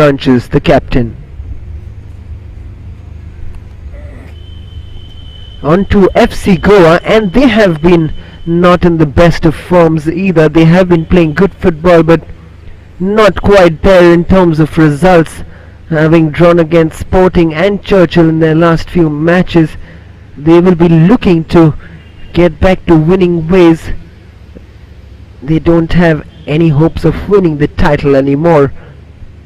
Branches, the captain. On to FC Goa, and they have been not in the best of forms either. They have been playing good football, but not quite there in terms of results, having drawn against Sporting and Churchill in their last few matches. They will be looking to get back to winning ways. They don't have any hopes of winning the title anymore,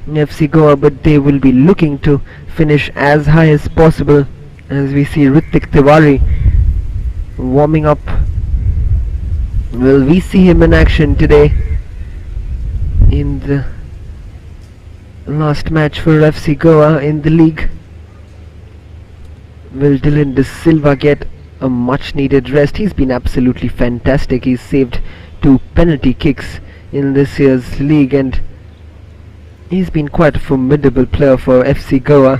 FC Goa, but they will be looking to finish as high as possible, as we see Ritik Tiwari warming up. Will we see him in action today in the last match for FC Goa in the league? Will Dylan De Silva get a much needed rest? He's been absolutely fantastic. He's saved 2 penalty kicks in this year's league, and he's been quite a formidable player for FC Goa.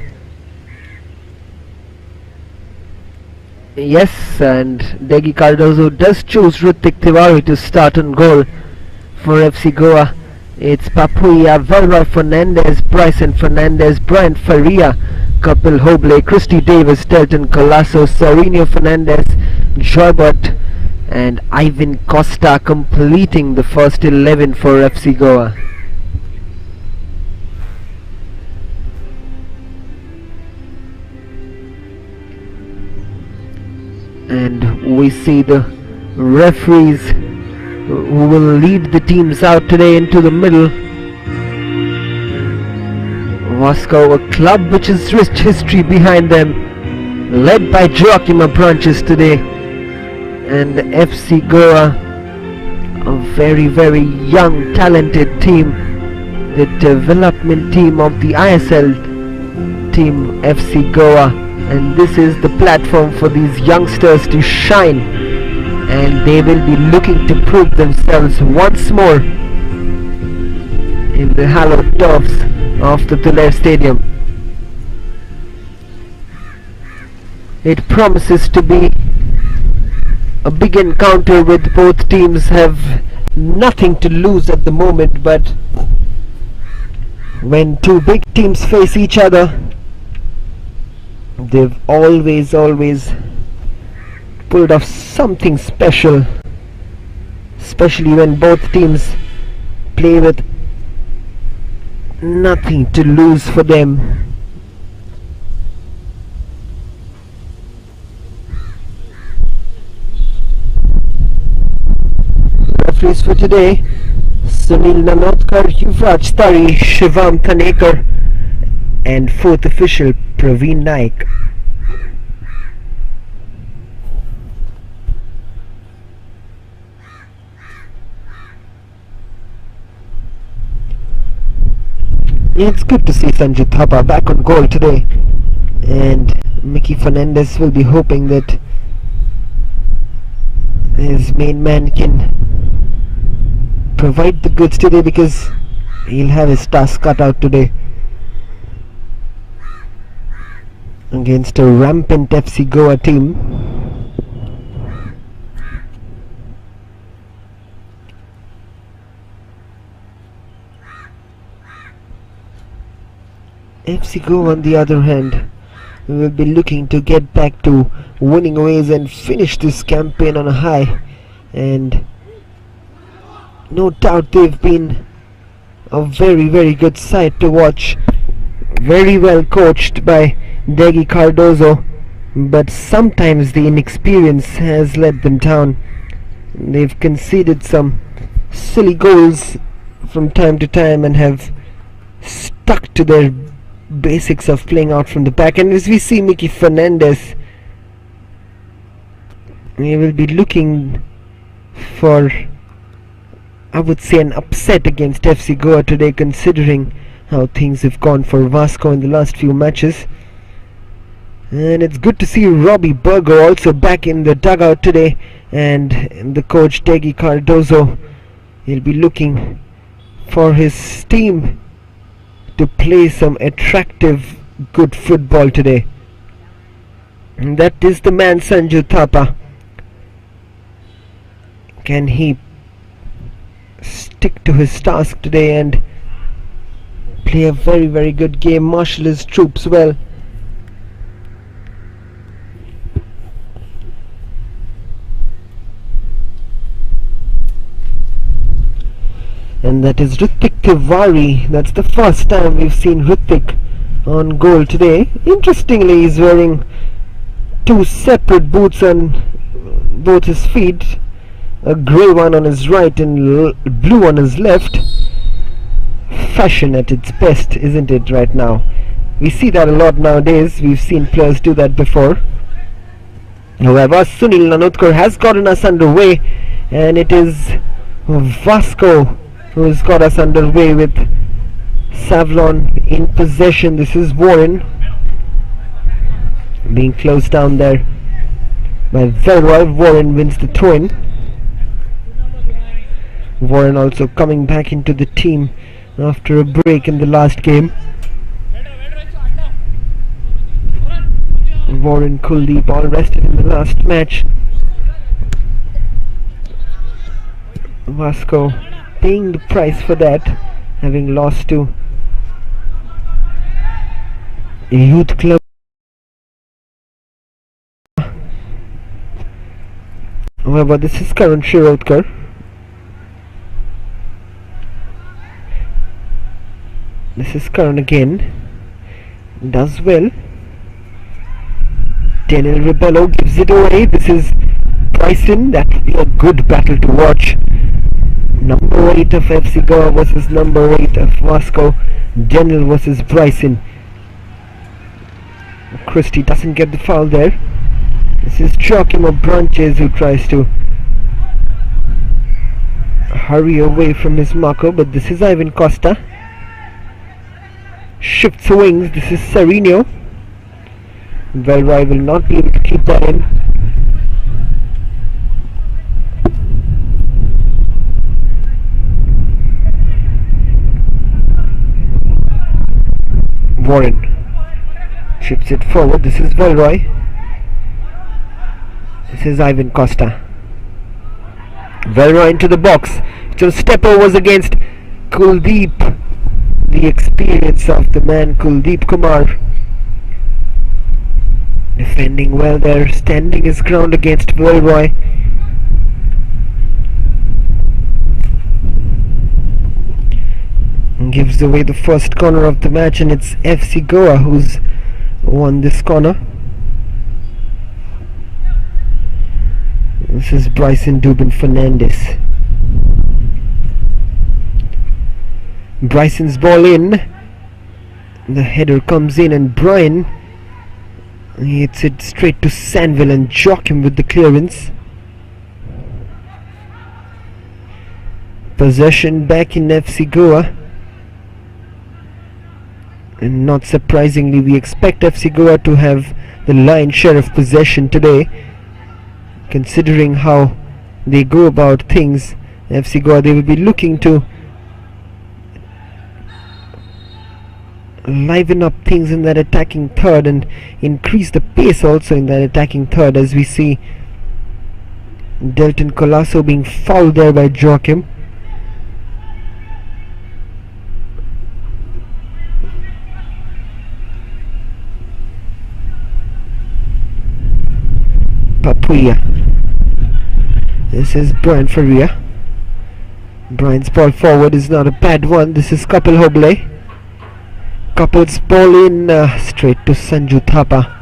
Yes, and Degi Cardozo does choose Ritik Tiwari to start on goal for FC Goa. It's Papuya, Velroy Fernandez, Bryson Fernandez, Brian Faria, Kapil Hoble, Christy Davis, Delton Colasso, Sereno Fernandez, Joybot and Ivan Costa completing the first 11 for FC Goa. And we see the referees who will lead the teams out today into the middle. VASCO, a club which has rich history behind them, led by Joachim Branches today, and FC Goa, a very young talented team, the development team of the ISL team FC Goa, and this is the platform for these youngsters to shine, and they will be looking to prove themselves once more in the hallowed turfs of the Tulare Stadium. It promises to be a big encounter with both teams have nothing to lose at the moment, but when 2 big teams face each other, they've always pulled off something special, especially when both teams play with nothing to lose for them. Referees for today: Sunil Nanotkar, Yuvraj Tari, Shivam Thanekar, and 4th official Praveen Naik. It's good to see Sanju Thapa back on goal today, and Mickey Fernandez will be hoping that his main man can provide the goods today, because he'll have his task cut out today against a rampant FC Goa team. FC Goa, on the other hand, will be looking to get back to winning ways and finish this campaign on a high, and no doubt they've been a very good side to watch, very well coached by Degi Cardozo, but sometimes the inexperience has let them down. They've conceded some silly goals from time to time and have stuck to their basics of playing out from the back. And as we see Mickey Fernandez, we will be looking for, I would say, an upset against FC Goa today, considering how things have gone for VASCO in the last few matches. And it's good to see Robbie Burgo also back in the dugout today, and the coach Degi Cardozo, he'll be looking for his team to play some attractive, good football today. And that is the man Sanju Thapa. Can he stick to his task today and play a very good game, marshal his troops well. And that is Ritik Tiwari. That's the first time we've seen Ritik on goal today. Interestingly, he's wearing two separate boots on both his feet, a grey one on his right and blue on his left. Fashion at its best, isn't it, right now? We see that a lot nowadays. We've seen players do that before. However, Sunil Nanotkar has gotten us underway, and it is VASCO who's got us underway with Savlon in possession. This is Warren being closed down there by Velroy. Warren wins the throw-in. Warren also coming back into the team after a break in the last game. Warren Kuldeep all rested in the last match. Vasco paying the price for that, having lost to a youth club. However, this is Karan Shirodkar. This is Karan again. Does well. Daniel Rebello gives it away. This is Bryson. That will be a good battle to watch. Number 8 of FC Goa versus number 8 of Vasco. Daniel versus Bryson. Christie doesn't get the foul there. This is Joachim of Branches who tries to hurry away from his marker, but this is Ivan Costa. Shifts wings. This is Sereno. Velroy will not be able to keep that in. Warren chips it forward. This is Velroy. This is Ivan Costa. Velroy into the box. So step overs against Kuldeep. The experience of the man Kuldeep Kumar. Defending well there, standing his ground against Velroy. Gives away the first corner of the match, and it's FC Goa who's won this corner. This is Bryson Dubin Fernandez. Bryson's ball in. The header comes in, and Brian hits it straight to Sanville, and Joachim with the clearance. Possession back in FC Goa. And not surprisingly, we expect FC Goa to have the lion's share of possession today. Considering how they go about things, FC Goa, they will be looking to liven up things in that attacking third and increase the pace also in that attacking third, as we see Delton Colasso being fouled there by Joachim. Papuya. This is Brian Faria. Brian's ball forward is not a bad one. This is Kapil Hoble. Kapil's ball in straight to Sanju Thapa.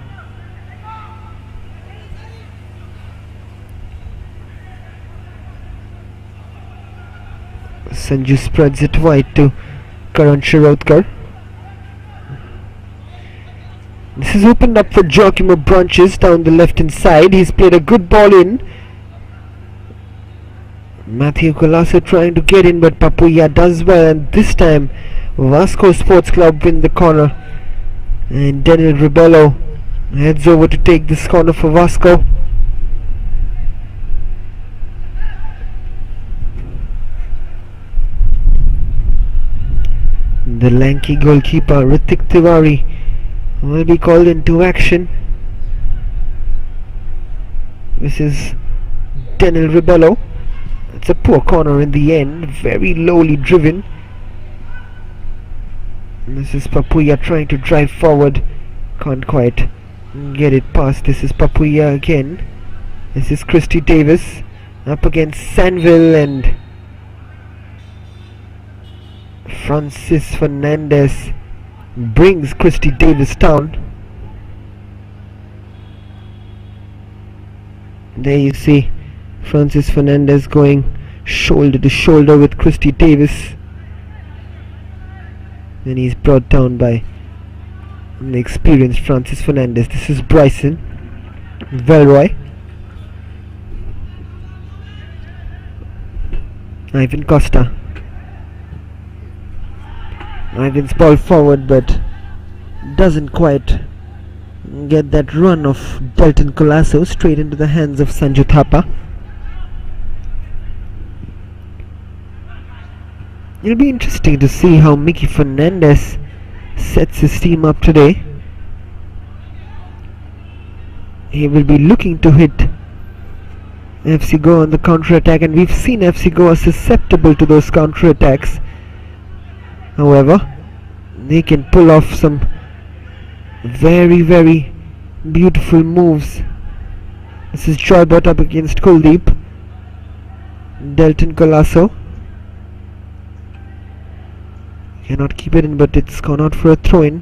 Sanju spreads it wide to Karan Shirodkar. This is opened up for Joachim of Branches down the left hand side. He's played a good ball in. Matthew Colasso trying to get in, but Papuya does well, and this time Vasco Sports Club win the corner, and Daniel Rebello heads over to take this corner for Vasco. The lanky goalkeeper Ritik Tiwari will be called into action. This is Daniel Rebello. It's a poor corner in the end, very lowly driven. This is Papuya trying to drive forward. Can't quite get it past. This is Papuya again. This is Christy Davis up against Sanville, and Francis Fernandez brings Christy Davis down. There you see Francis Fernandez going shoulder to shoulder with Christy Davis. Then he's brought down by the experienced Francis Fernandez. This is Bryson Velroy. Ivan Costa. Ivan's ball forward, but doesn't quite get that run of Delton Colasso. Straight into the hands of Sanju Thapa. It'll be interesting to see how Mickey Fernandez sets his team up today. He will be looking to hit FC Goa on the counter-attack, and we've seen FC Goa susceptible to those counter-attacks. However, they can pull off some very, very beautiful moves. This is Joybot up against Kuldeep. Delton Colasso cannot keep it in, but it's gone out for a throw-in.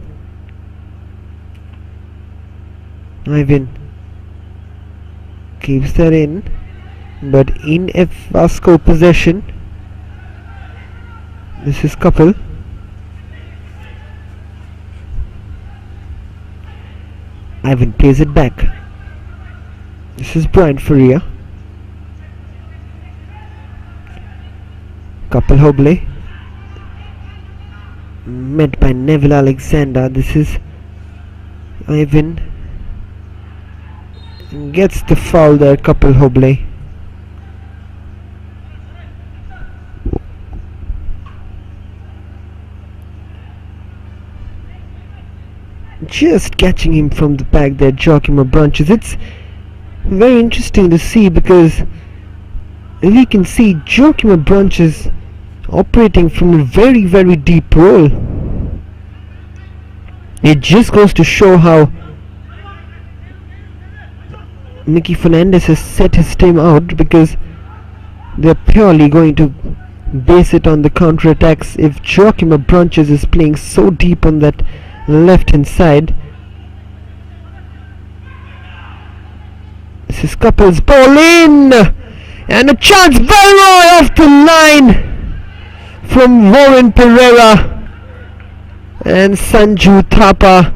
Ivan keeps that in, but in VASCO possession. This is Kapil. Ivan plays it back. This is Brian Faria. Kapil Hoble met by Neville Alexander. This is Ivan. Gets the foul there, Kapil Hoble. Just catching him from the back there, Joachim Branches. It's very interesting to see, because we can see Joachim Branches operating from a very, very deep role. It just goes to show how Mickey Fernandez has set his team out, because they're purely going to base it on the counter-attacks. If Joachim Branches is playing so deep on that left hand side. This is Kapil's ball in, and a chance. Velroy off the line from Warren Pereira, and Sanju Thapa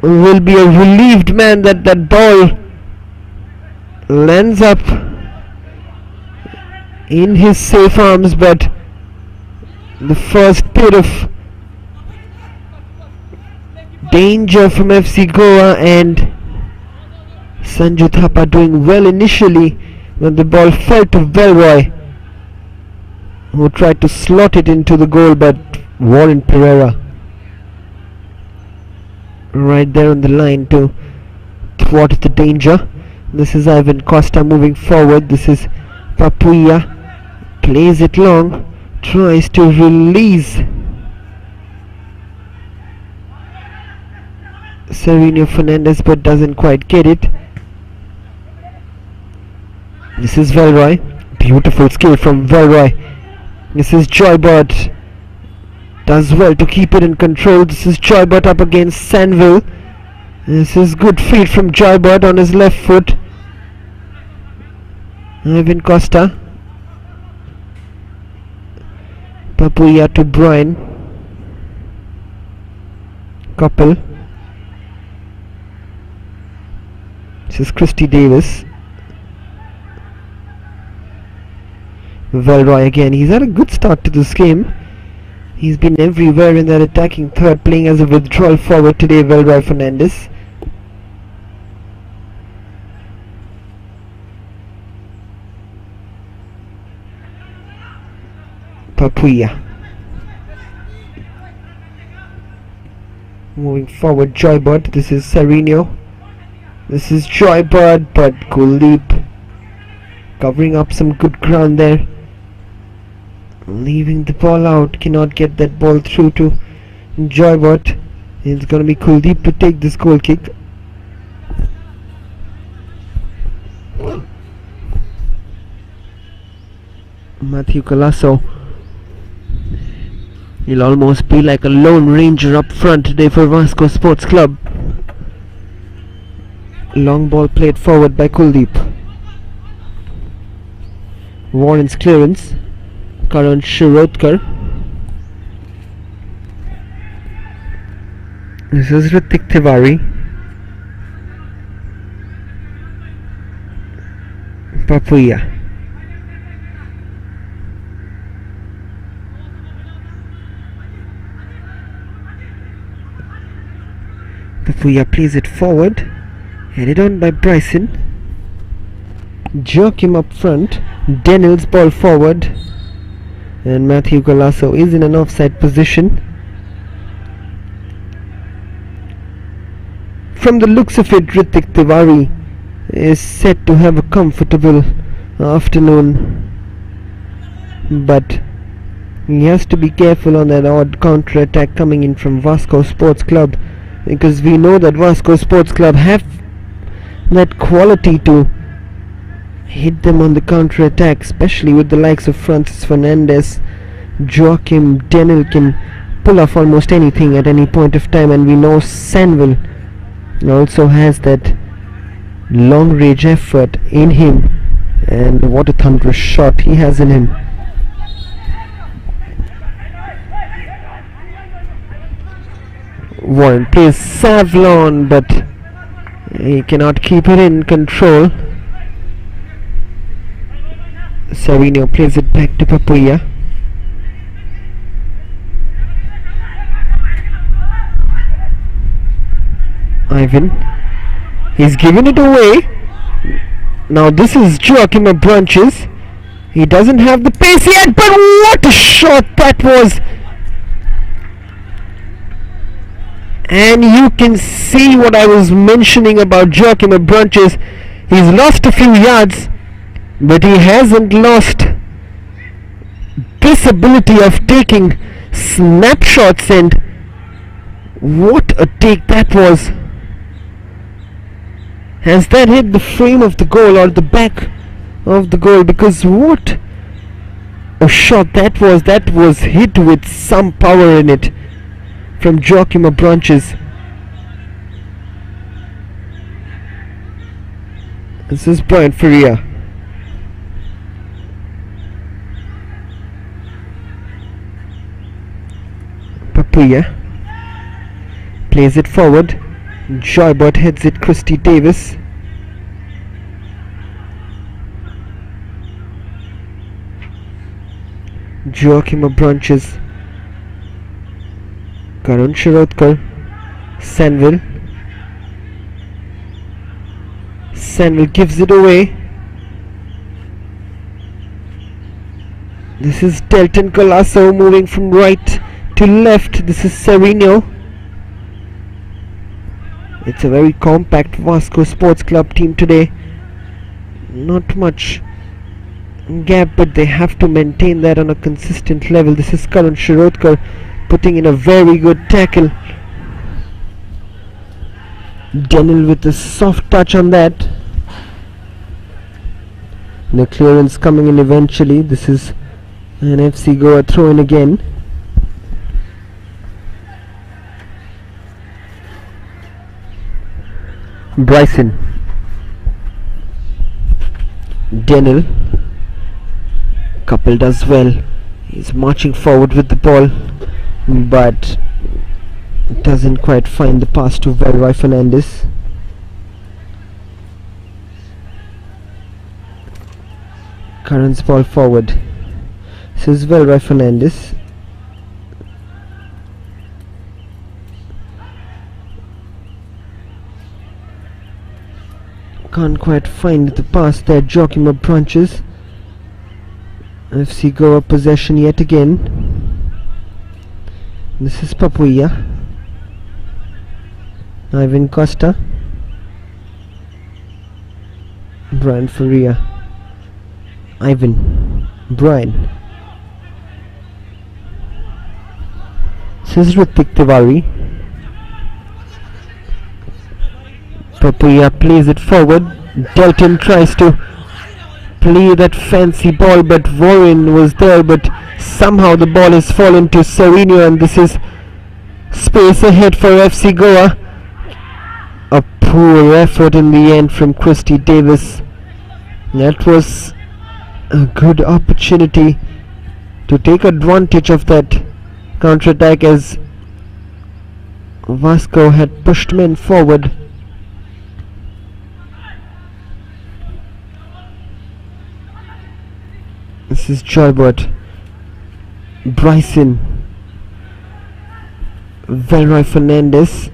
will be a relieved man that that ball lands up in his safe arms. But the first bit of danger from FC Goa, and Sanju Thapa doing well initially when the ball fell to Velroy, who tried to slot it into the goal, but Warren Pereira right there on the line to thwart the danger. This is Ivan Costa moving forward. This is Papuya, plays it long, tries to release Sereno Fernandez, but doesn't quite get it. This is Velroy. Beautiful skill from Velroy. This is Joybot. Does well to keep it in control. This is Joybot up against Sanville. This is good feed from Joybot on his left foot. Ivan Costa. Papuya to Brian. Kapil. This is Christy Davis. Velroy again. He's had a good start to this game. He's been everywhere in that attacking third, playing as a withdrawal forward today, Velroy Fernandez. Papuya. Moving forward, Joybot. This is Sereno. This is Joybot, but Kuldeep covering up some good ground there. Leaving the ball out, cannot get that ball through to Joybot. It's gonna be Kuldeep to take this goal kick. Matthew Colasso. He'll almost be like a lone ranger up front today for Vasco Sports Club. Long ball played forward by Kuldeep. Warren's clearance. Karan Shirodkar. This is Ritik Tiwari. Papuya. Papuya plays it forward. Headed on by Bryson. Joachim up front. Denil's ball forward. And Matthew Colasso is in an offside position. From the looks of it, Ritik Tiwari is set to have a comfortable afternoon, but he has to be careful on that odd counter attack coming in from Vasco Sports Club, because we know that Vasco Sports Club have that quality to hit them on the counter attack, especially with the likes of Francis Fernandez. Joachim Denil can pull off almost anything at any point of time, and we know Sanville also has that long range effort in him, and what a thunderous shot he has in him. Warren plays Savlon, but he cannot keep it in control. Savino plays it back to Papuya. Ivan, he's given it away. Now this is Joachim of Branches. He doesn't have the pace yet, but what a shot that was! And you can see what I was mentioning about Joachim of Branches. He's lost a few yards, but he hasn't lost this ability of taking snapshots, and what a take that was. Has that hit the frame of the goal or the back of the goal? Because what a shot that was. That was hit with some power in it from Joachim of Branches. This is Brian Faria. Papuya plays it forward. Joybot heads it Christy Davis. Joachim of Branches. Karan Shirodkar. Sanville. Sanville gives it away. This is Delton Colasso moving from right to left. This is Sereno. It's a very compact Vasco Sports Club team today. Not much gap, but they have to maintain that on a consistent level. This is Karan Shirodkar putting in a very good tackle. Denil with a soft touch on that. The clearance coming in eventually. This is an FC Goa throw in again. Bryson. Denil. Couple does well. He's marching forward with the ball, but doesn't quite find the pass to Velroy Fernandez. Karan's ball forward. This is Velroy Fernandez. Can't quite find the pass there. Joachim of Branches. FC Goa possession yet again. This is Papuya. Ivan Costa. Brian Faria. Ivan. Brian. This is Ritik Tiwari. Papuya plays it forward. Delton tries to play that fancy ball, but Warren was there, but somehow the ball has fallen to Serino, and this is space ahead for FC Goa. A poor effort in the end from Christy Davis. That was a good opportunity to take advantage of that counter-attack, as Vasco had pushed men forward. This is Joybert, Bryson, Velroy Fernandez,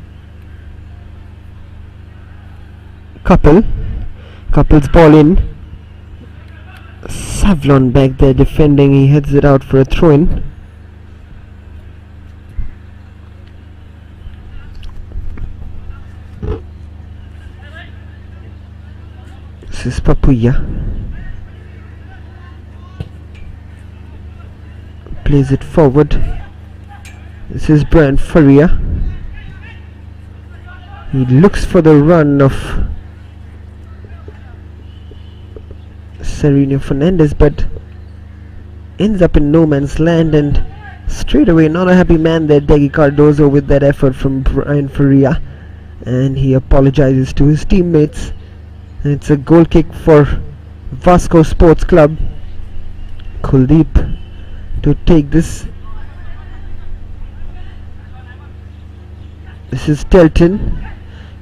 Couple's ball in. Savlon back there defending, he heads it out for a throw-in. This is Papuya. Plays it forward. This is Brian Faria. He looks for the run of Serino Fernandez, but ends up in no man's land, and straight away not a happy man there, Degi Cardozo, with that effort from Brian Faria, and he apologizes to his teammates, and it's a goal kick for Vasco Sports Club. Kuldeep to take this. This is Delton.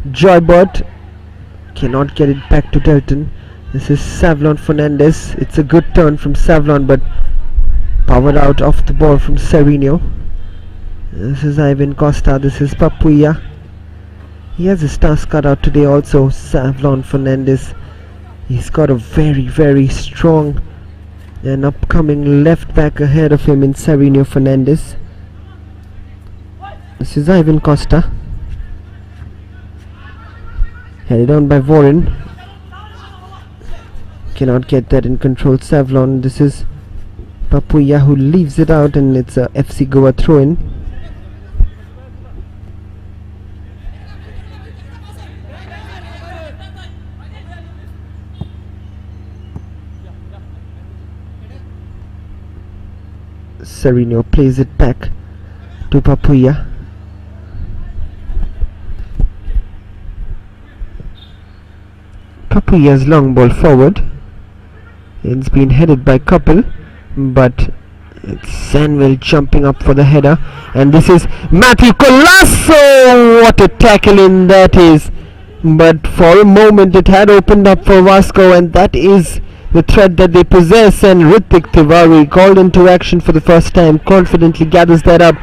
Joybert cannot get it back to Delton. This is Savlon Fernandez. It's a good turn from Savlon, but powered out off the ball from Serino. This is Ivan Costa. This is Papuya. He has his task cut out today also, Savlon Fernandez. He's got a very, very strong and upcoming left back ahead of him in Serino Fernandez. This is Ivan Costa. Headed on by Warren. Cannot get that in control, Savlon. This is Papuya who leaves it out, and it's a FC Goa throw-in. Serino plays it back to Papuya. Papuya's long ball forward. It's been headed by Couple, but it's Sanwell jumping up for the header, and this is Matthew Colasso. What a tackle in that is! But for a moment it had opened up for Vasco, and that is the threat that they possess, and Ritik Tiwari, called into action for the first time, confidently gathers that up,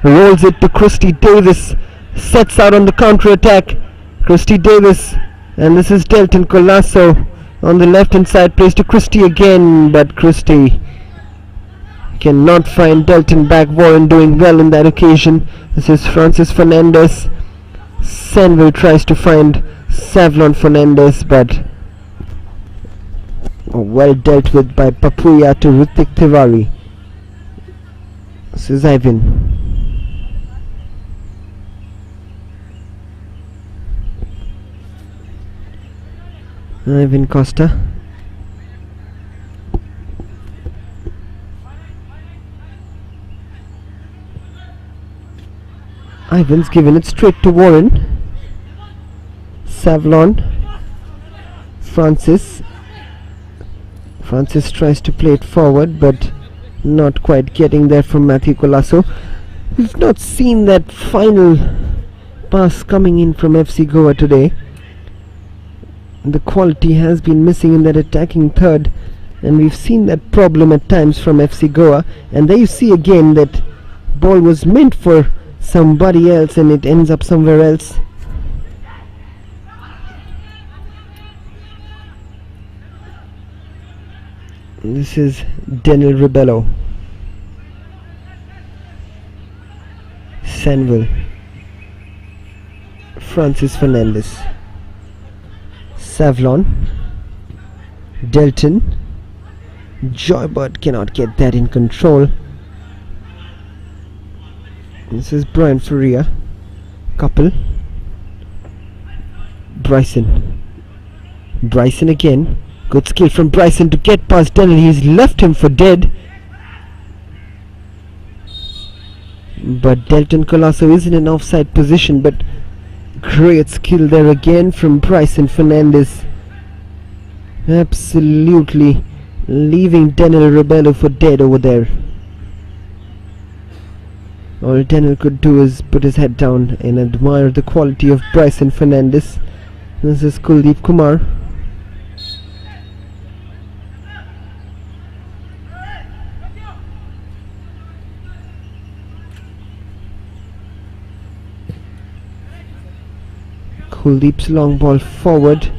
rolls it to Christy Davis, sets out on the counter-attack. Christy Davis, and this is Delton Colasso on the left hand side, plays to Christy again, but Christy cannot find Delton back. Warren doing well in that occasion. This is Francis Fernandez. Sanville tries to find Savlon Fernandez, but well dealt with by Papuya to Ritik Tiwari. This is Ivan. Ivan Costa. Ivan's given it straight to Warren. Savlon. Francis tries to play it forward, but not quite getting there from Matthew Colasso. We've not seen that final pass coming in from FC Goa today. The quality has been missing in that attacking third, and we've seen that problem at times from FC Goa. And there you see again that ball was meant for somebody else and it ends up somewhere else. This is Daniel Rebello. Sanville. Francis Fernandez. Savlon. Delton. Joybert cannot get that in control. This is Brian Faria. Couple. Bryson again. Good skill from Bryson to get past Daniel. He's left him for dead. But Delton Colasso is in an offside position, but great skill there again from Bryson Fernandez. Absolutely leaving Daniel Rebello for dead over there. All Daniel could do is put his head down and admire the quality of Bryson Fernandez. This is Kuldeep Kumar. Kuldeep's long ball forward.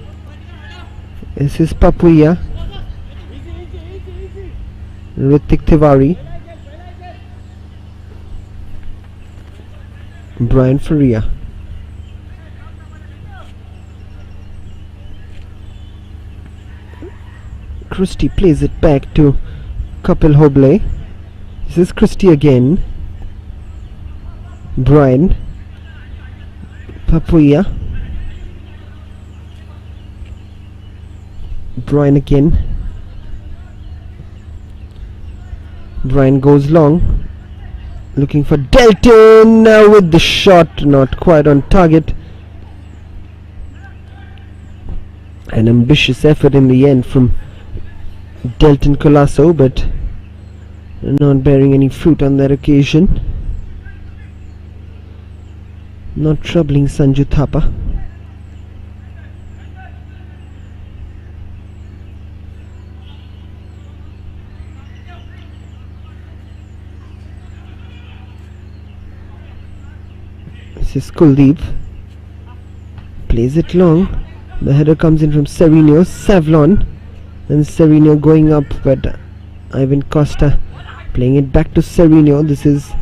This is Papuya. Ritik Tiwari. Brian Faria. Christie plays it back to Kapil Hoble. This is Christie again. Brian. Papuya. Brian again. Brian goes long. Looking for Delton. Now with the shot, not quite on target. An ambitious effort in the end from Delton Colasso, but not bearing any fruit on that occasion. Not troubling Sanju Thapa. This is Kuldeep. Plays it long. The header comes in from Sereno. Savlon. And Sereno going up, but Ivan Costa playing it back to Sereno. This is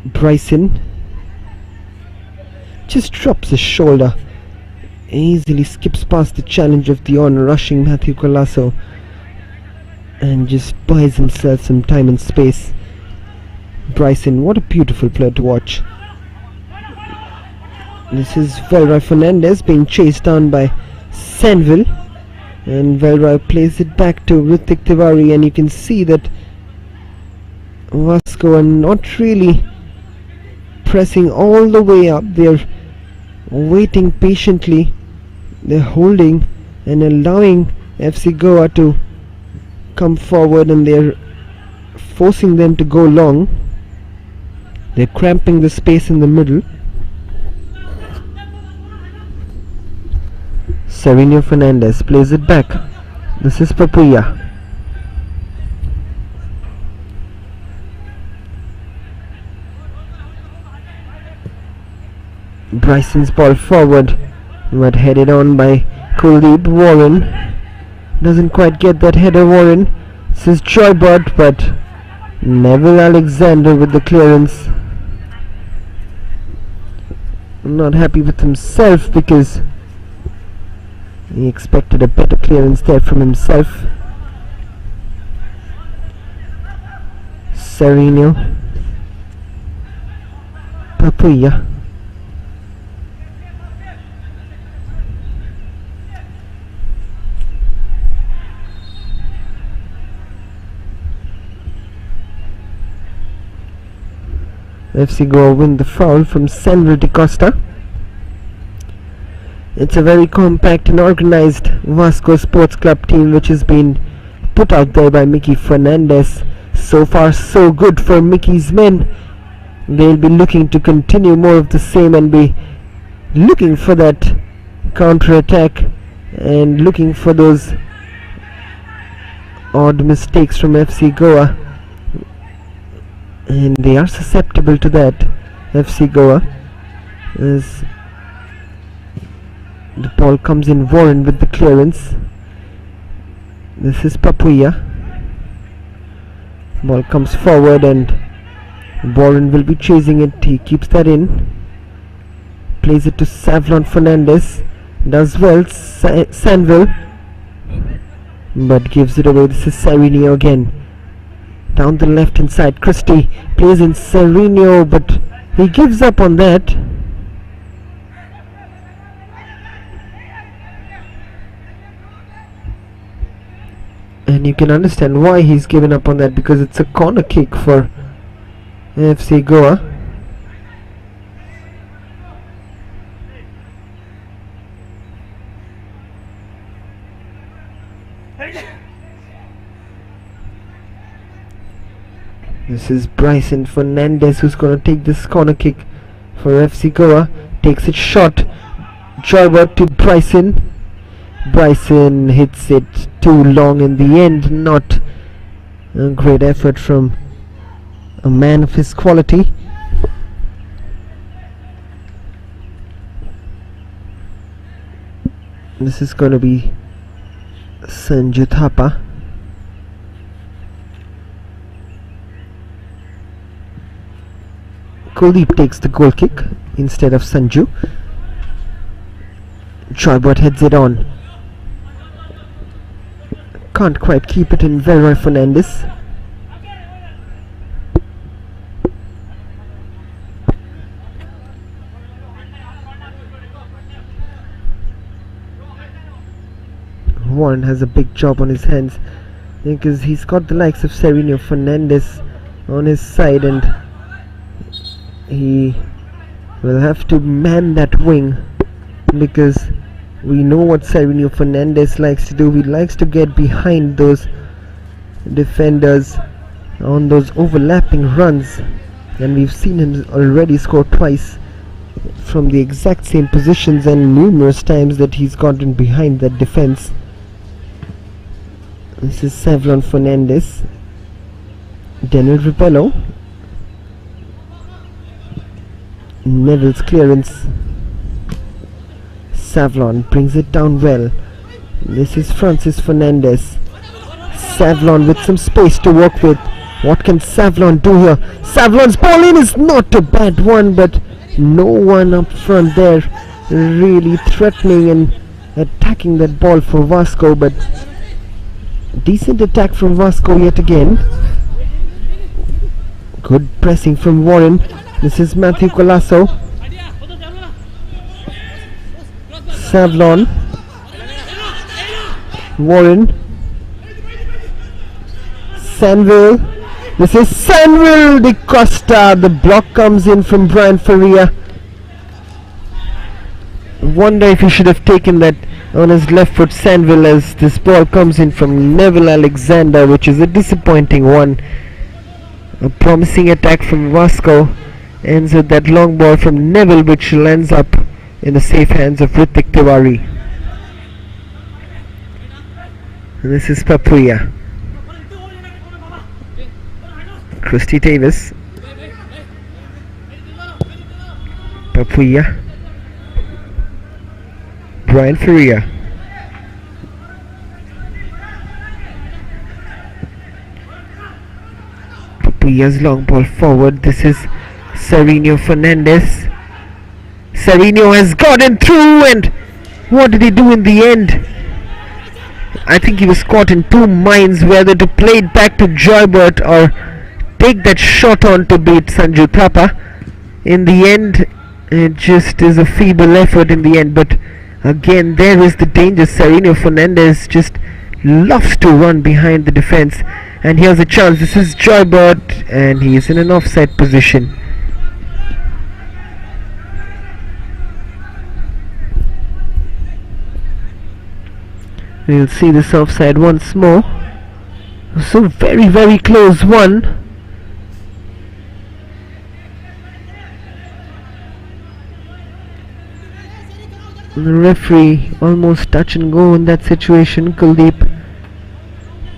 Bryson. Just drops his shoulder. Easily skips past the challenge of the on-rushing Matthew Colasso and just buys himself some time and space. Bryson, what a beautiful player to watch. This is Velroy Fernandez being chased down by Sanville, and Velroy plays it back to Ritik Tiwari, and you can see that Vasco are not really pressing all the way up. They're waiting patiently. They're holding and allowing FC Goa to come forward, and they're forcing them to go long. They're cramping the space in the middle. Sereno Fernandez plays it back. This is Papuya. Bryson's ball forward, but headed on by Kuldeep. Warren doesn't quite get that header. Warren. This is Joybot, but Neville Alexander with the clearance. Not happy with himself because he expected a better clearance there from himself. Sereno. Papuya. FC Goa win the foul from Sandro Di Costa. It's a very compact and organized Vasco Sports Club team which has been put out there by Mickey Fernandez. So far so good for Mickey's men. They'll be looking to continue more of the same and be looking for that counter-attack and looking for those odd mistakes from FC Goa. And they are susceptible to that, FC Goa, as the ball comes in. Warren with the clearance. This is Papuya. Ball comes forward and Warren will be chasing it. He keeps that in. Plays it to Savlon Fernandez. Does well. Sanville, but gives it away. This is Sereno again. Down the left hand side, Christie plays in Sereno, but he gives up on that. And you can understand why he's given up on that, because it's a corner kick for FC Goa. This is Bryson Fernandez who's going to take this corner kick for FC Goa. Takes it short. Joybert to Bryson. Bryson hits it too long in the end. Not a great effort from a man of his quality. This is going to be Sanju Thapa. Kuldeep takes the goal kick instead of Sanju. Joybert heads it on. Can't quite keep it in. Veroy Fernandez. Warren has a big job on his hands because he's got the likes of Sereno Fernandez on his side, and he will have to man that wing, because we know what Sereno Fernandez likes to do. He likes to get behind those defenders on those overlapping runs, and we've seen him already score twice from the exact same positions, and numerous times that he's gotten behind that defense. This is Savlon Fernandez. Daniel Ripello. Neville's clearance. Savlon brings it down well. This is Francis Fernandez. Savlon with some space to work with. What can Savlon do here? Savlon's ball in is not a bad one, but no one up front there really threatening and attacking that ball for Vasco, but decent attack from Vasco yet again. Good pressing from Warren. This is Matthew Colasso. Savlon. Warren. Sanville. This is Sanville de Costa. The block comes in from Brian Faria. Wonder if he should have taken that on his left foot, Sanville, as this ball comes in from Neville Alexander, which is a disappointing one. A promising attack from Vasco ends with that long ball from Neville, which lands up in the safe hands of Ritik Tiwari. And this is Papuya. Christy Davis. Papuya. Brian Faria. Papuya's long ball forward. This is Sereno Fernandez. Sereno has gotten through, and what did he do in the end? I think he was caught in two minds, whether to play it back to Joybert or take that shot on to beat Sanju Thapa. In the end, it just is a feeble effort in the end, but again, there is the danger. Sereno Fernandez just loves to run behind the defense, and here's a chance. This is Joybert, and he is in an offside position. We'll see this offside once more. So very, very close one. The referee almost touch and go in that situation. Kuldeep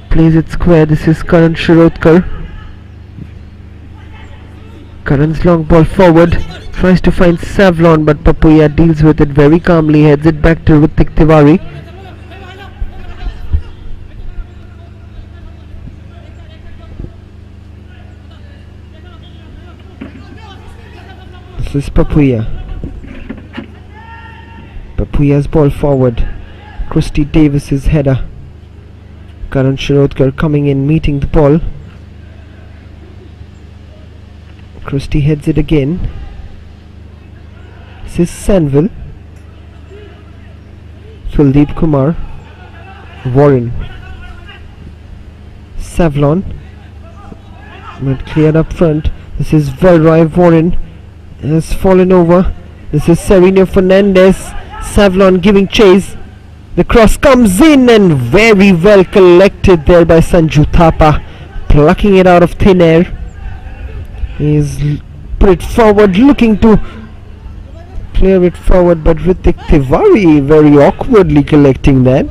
plays it square. This is Karan Shirodkar. Karan's long ball forward, tries to find Savlon, but Papuya deals with it very calmly, heads it back to Ritik Tiwari. This is Papuya. Papuya's ball forward. Christy Davis's header. Karan Shirodkar coming in, meeting the ball. Christie heads it again. This is Sanville. Kuldeep Kumar. Warren. Savlon. But cleared up front. This is Velroy. Warren has fallen over. This is Sereno Fernandez. Savlon giving chase. The cross comes in and very well collected there by Sanju Thapa, plucking it out of thin air. He's put it forward, looking to clear it forward, but Ritik Tiwari very awkwardly collecting that.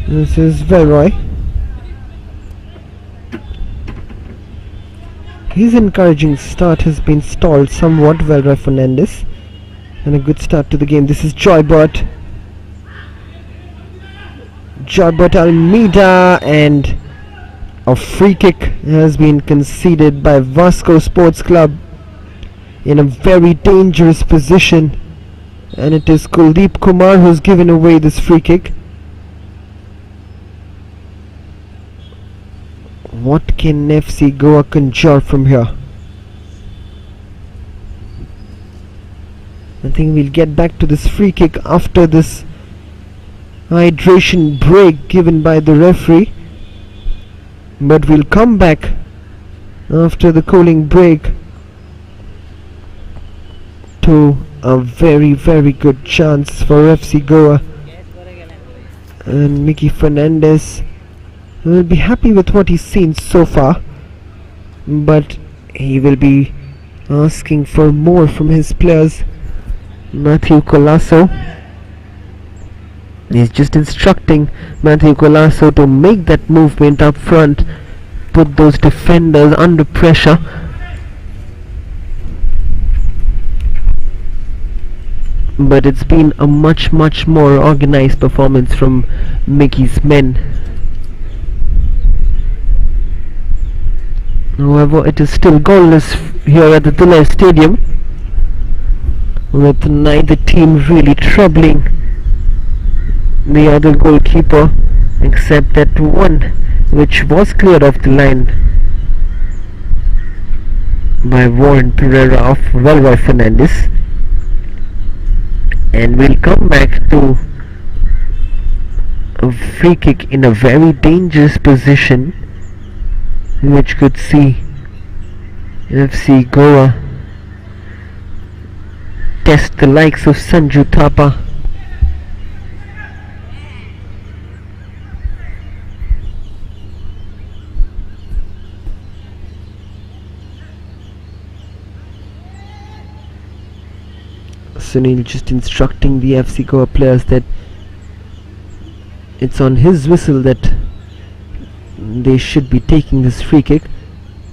This is Velroy. His encouraging start has been stalled somewhat, Velroy Fernandez. And a good start to the game. This is Joybert. Joybert Almeida, and a free kick has been conceded by Vasco Sports Club in a very dangerous position, and it is Kuldeep Kumar who's given away this free kick. What can FC Goa conjure from here? I think we'll get back to this free kick after this hydration break given by the referee, but we'll come back after the cooling break to a very good chance for FC Goa, and Mickey Fernandez will be happy with what he's seen so far, but he will be asking for more from his players. Matthew Colasso is just instructing Matthew Colasso to make that movement up front, put those defenders under pressure. But it's been a much more organized performance from Mickey's men. However, it is still goalless here at the Tillai Stadium, with neither team really troubling the other goalkeeper, except that one which was cleared off the line by Warren Pereira of Velroy Fernandez. And we'll come back to a free kick in a very dangerous position, which could see FC Goa test the likes of Sanju Thapa. Sunil just instructing the FC Goa players that it's on his whistle that they should be taking this free kick.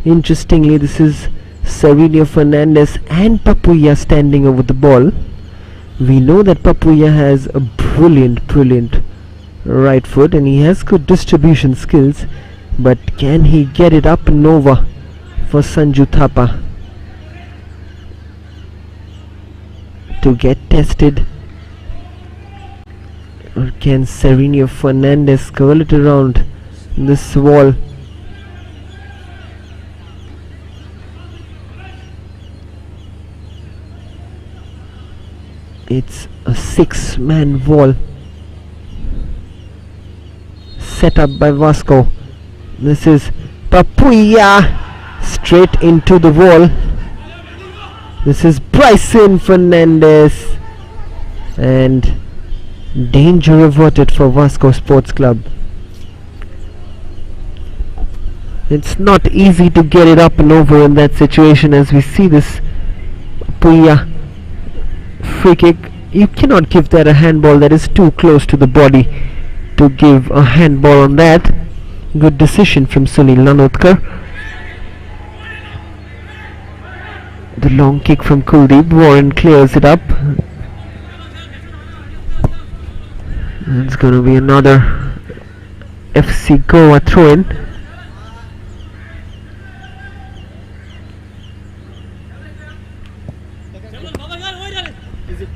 Interestingly, this is Sereno Fernandez and Papuya standing over the ball. We know that Papuya has a brilliant right foot and he has good distribution skills, but can he get it up and over for Sanju Thapa to get tested? Or can Sereno Fernandez curl it around this wall? It's a 6-man wall set up by Vasco. This is Papuya straight into the wall. This is Bryson Fernandez, and danger averted for Vasco Sports Club. It's not easy to get it up and over in that situation, as we see this Papuya free kick. You cannot give that a handball, that is too close to the body to give a handball on that. Good decision from Sunil Nanotkar. The long kick from Kuldeep. Warren clears it up. It's going to be another FC Goa throw-in.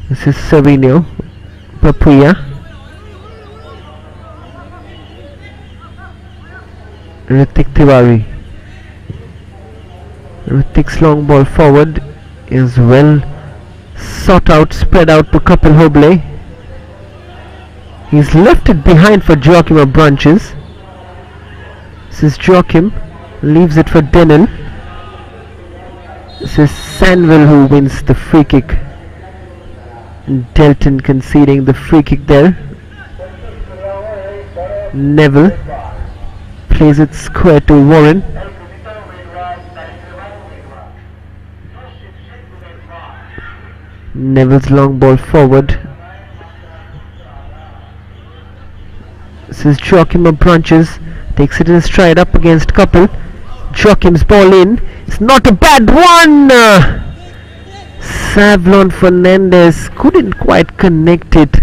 This is Sereno Papuya. Ritik Tiwari. Ritik's long ball forward is well sought out, spread out to Kapil Hoble. He's left it behind for Joachim of Branches. This is Joachim, leaves it for Denel. This is Sanville who wins the free kick. Delton conceding the free kick there. Neville plays it square to Warren. Neville's long ball forward. This is Joachim of Branches, takes it in stride up against Kapil. Joachim's ball in. It's not a bad one. Savlon Fernandez couldn't quite connect it.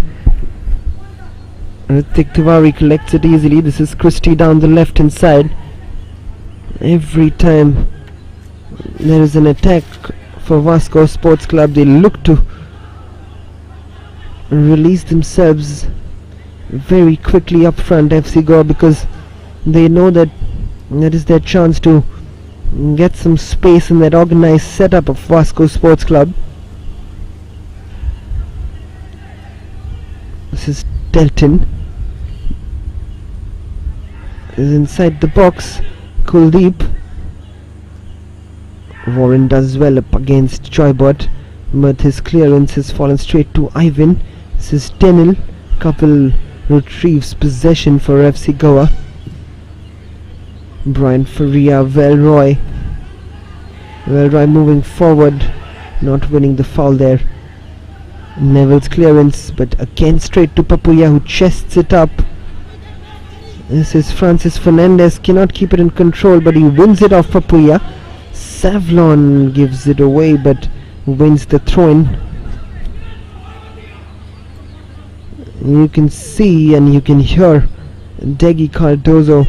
Ritik Tiwari collects it easily. This is Christie down the left hand side. Every time there is an attack for Vasco Sports Club, they look to release themselves very quickly up front, FC Goa, because they know that that is their chance to get some space in that organized setup of Vasco Sports Club. This is Delton. Is inside the box. Kuldeep. Warren does well up against Joybot, but his clearance has fallen straight to Ivan. This is Denel. Kapil retrieves possession for FC Goa. Brian Faria, Velroy moving forward, not winning the foul there. Neville's clearance, but again straight to Papuya, who chests it up. This is Francis Fernandez, cannot keep it in control, but he wins it off Papuya. Savlon gives it away, but wins the throw-in. You can see and you can hear Degi Cardozo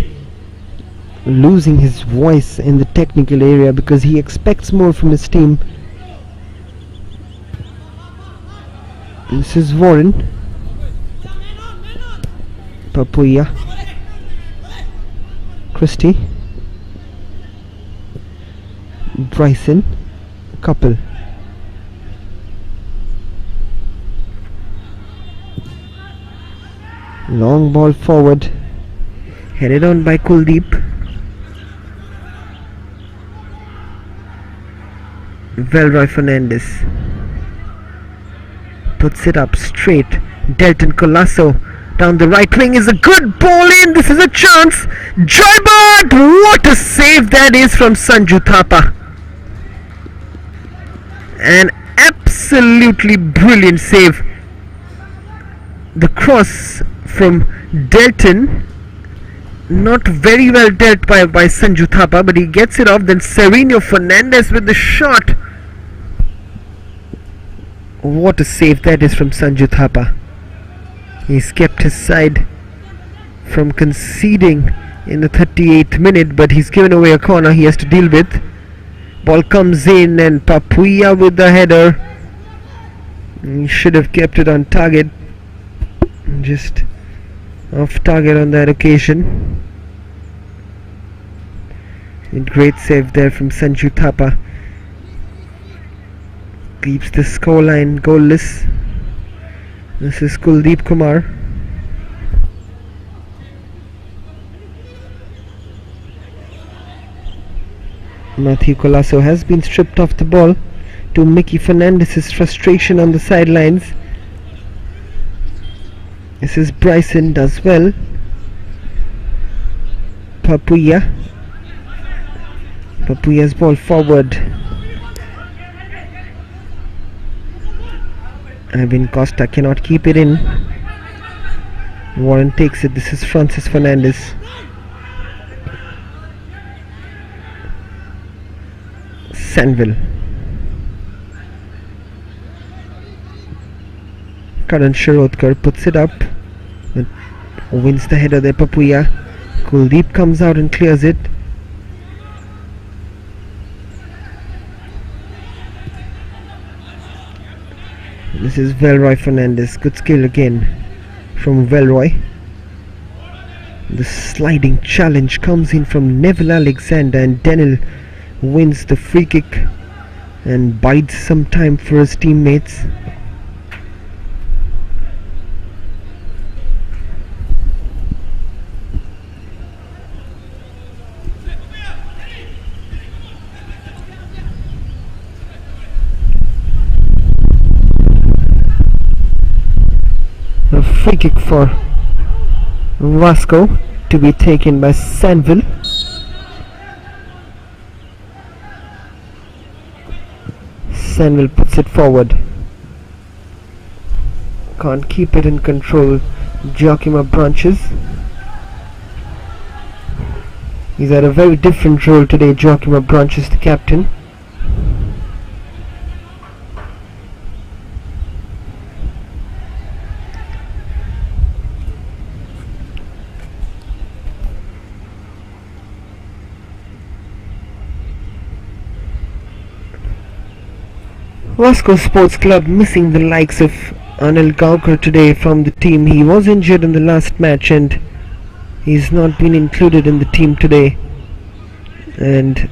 losing his voice in the technical area because he expects more from his team. This is Warren. Papuya. Christie. Bryson. Kapil. Long ball forward, headed on by Kuldeep. Velroy Fernandez puts it up straight. Delton Colasso down the right wing is a good ball in. This is a chance. Joybot! What a save that is from Sanju Thapa. An absolutely brilliant save. The cross from Delton, not very well dealt by Sanju Thapa, but he gets it off. Then Sereno Fernandez with the shot. What a save that is from Sanju Thapa. He's kept his side from conceding in the 38th minute, but he's given away a corner he has to deal with. Ball comes in and Papuya with the header. He should have kept it on target. Just off target on that occasion. A great save there from Sanju Thapa. Keeps the scoreline goalless. This is Kuldeep Kumar. Matthew Colasso has been stripped off the ball, to Mickey Fernandez's frustration on the sidelines. This is Bryson, does well. Papuya. Papuya's ball forward. Ivan Costa cannot keep it in. Warren takes it. This is Francis Fernandez. Sanville. Karan Shirodkar puts it up, but wins the header there. Papuya. Kuldeep comes out and clears it. This is Velroy Fernandez. Good skill again from Velroy. The sliding challenge comes in from Neville Alexander, and Daniel wins the free kick and bides some time for his teammates. A free kick for VASCO to be taken by Sanville. Sanville puts it forward. Can't keep it in control. Joachim Branches. He's had a very different role today, Joachim Branches, the captain. VASCO Sports Club missing the likes of Anil Gaukar today from the team. He was injured in the last match and he's not been included in the team today, and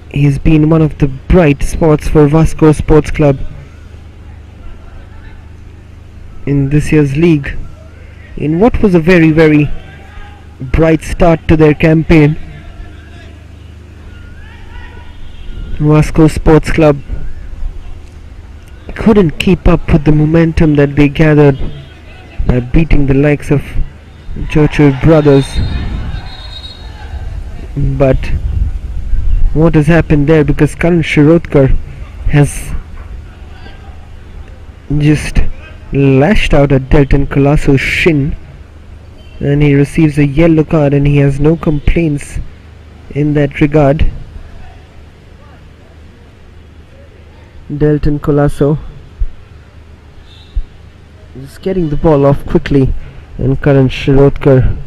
he's been one of the bright spots for VASCO Sports Club in this year's league, in what was a very bright start to their campaign. VASCO Sports Club couldn't keep up with the momentum that they gathered by beating the likes of Churchill Brothers. But what has happened there, because Karan Shirodkar has just lashed out at Delton Colasso's shin, and he receives a yellow card, and he has no complaints in that regard. Delton Colasso is getting the ball off quickly, and Karan Shirodkar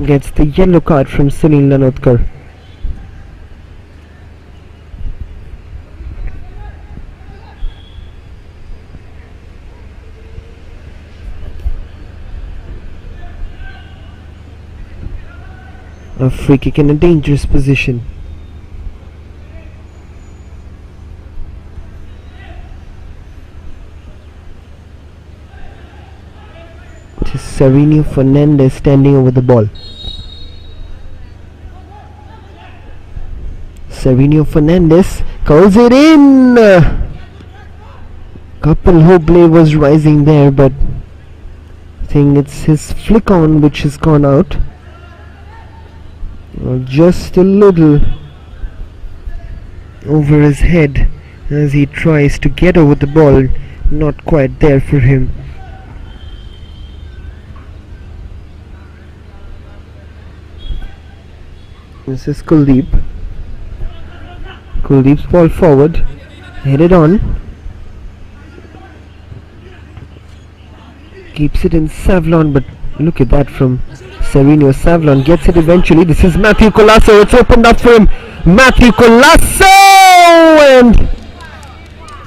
gets the yellow card from Sunil Nanotkar. A free kick in a dangerous position. Savinio Fernandez standing over the ball. Savinio Fernandez calls it in. Kapil Hoble was rising there, but I think it's his flick on which has gone out. Just a little over his head as he tries to get over the ball. Not quite there for him. This is Kuldeep. Kuldeep's ball forward, headed on, keeps it in Savlon, but look at that from Savinio. Savlon gets it eventually. This is Matthew Colasso. It's opened up for him. Matthew Colasso, and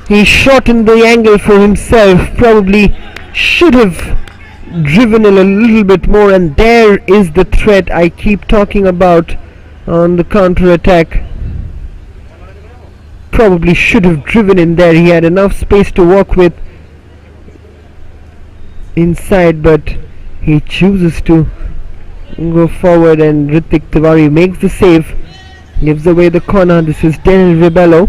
he shortened the angle for himself. Probably should have driven in a little bit more, and there is the threat I keep talking about on the counter-attack. Probably should have driven in there. He had enough space to work with inside, but he chooses to go forward, and Ritik Tiwari makes the save, gives away the corner. This is Daniel Ribello.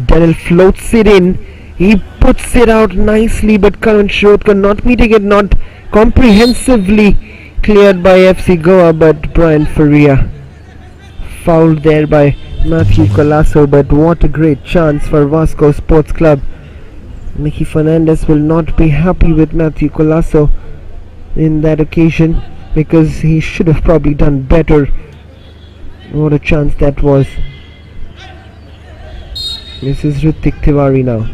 Daniel floats it in. He puts it out nicely, but Karan Shirodkar not meeting it, not comprehensively cleared by FC Goa, but Brian Faria fouled there by Matthew Colasso. But what a great chance for VASCO Sports Club. Mickey Fernandez will not be happy with Matthew Colasso in that occasion, because he should have probably done better. What a chance that was. This is Ritik Tiwari now.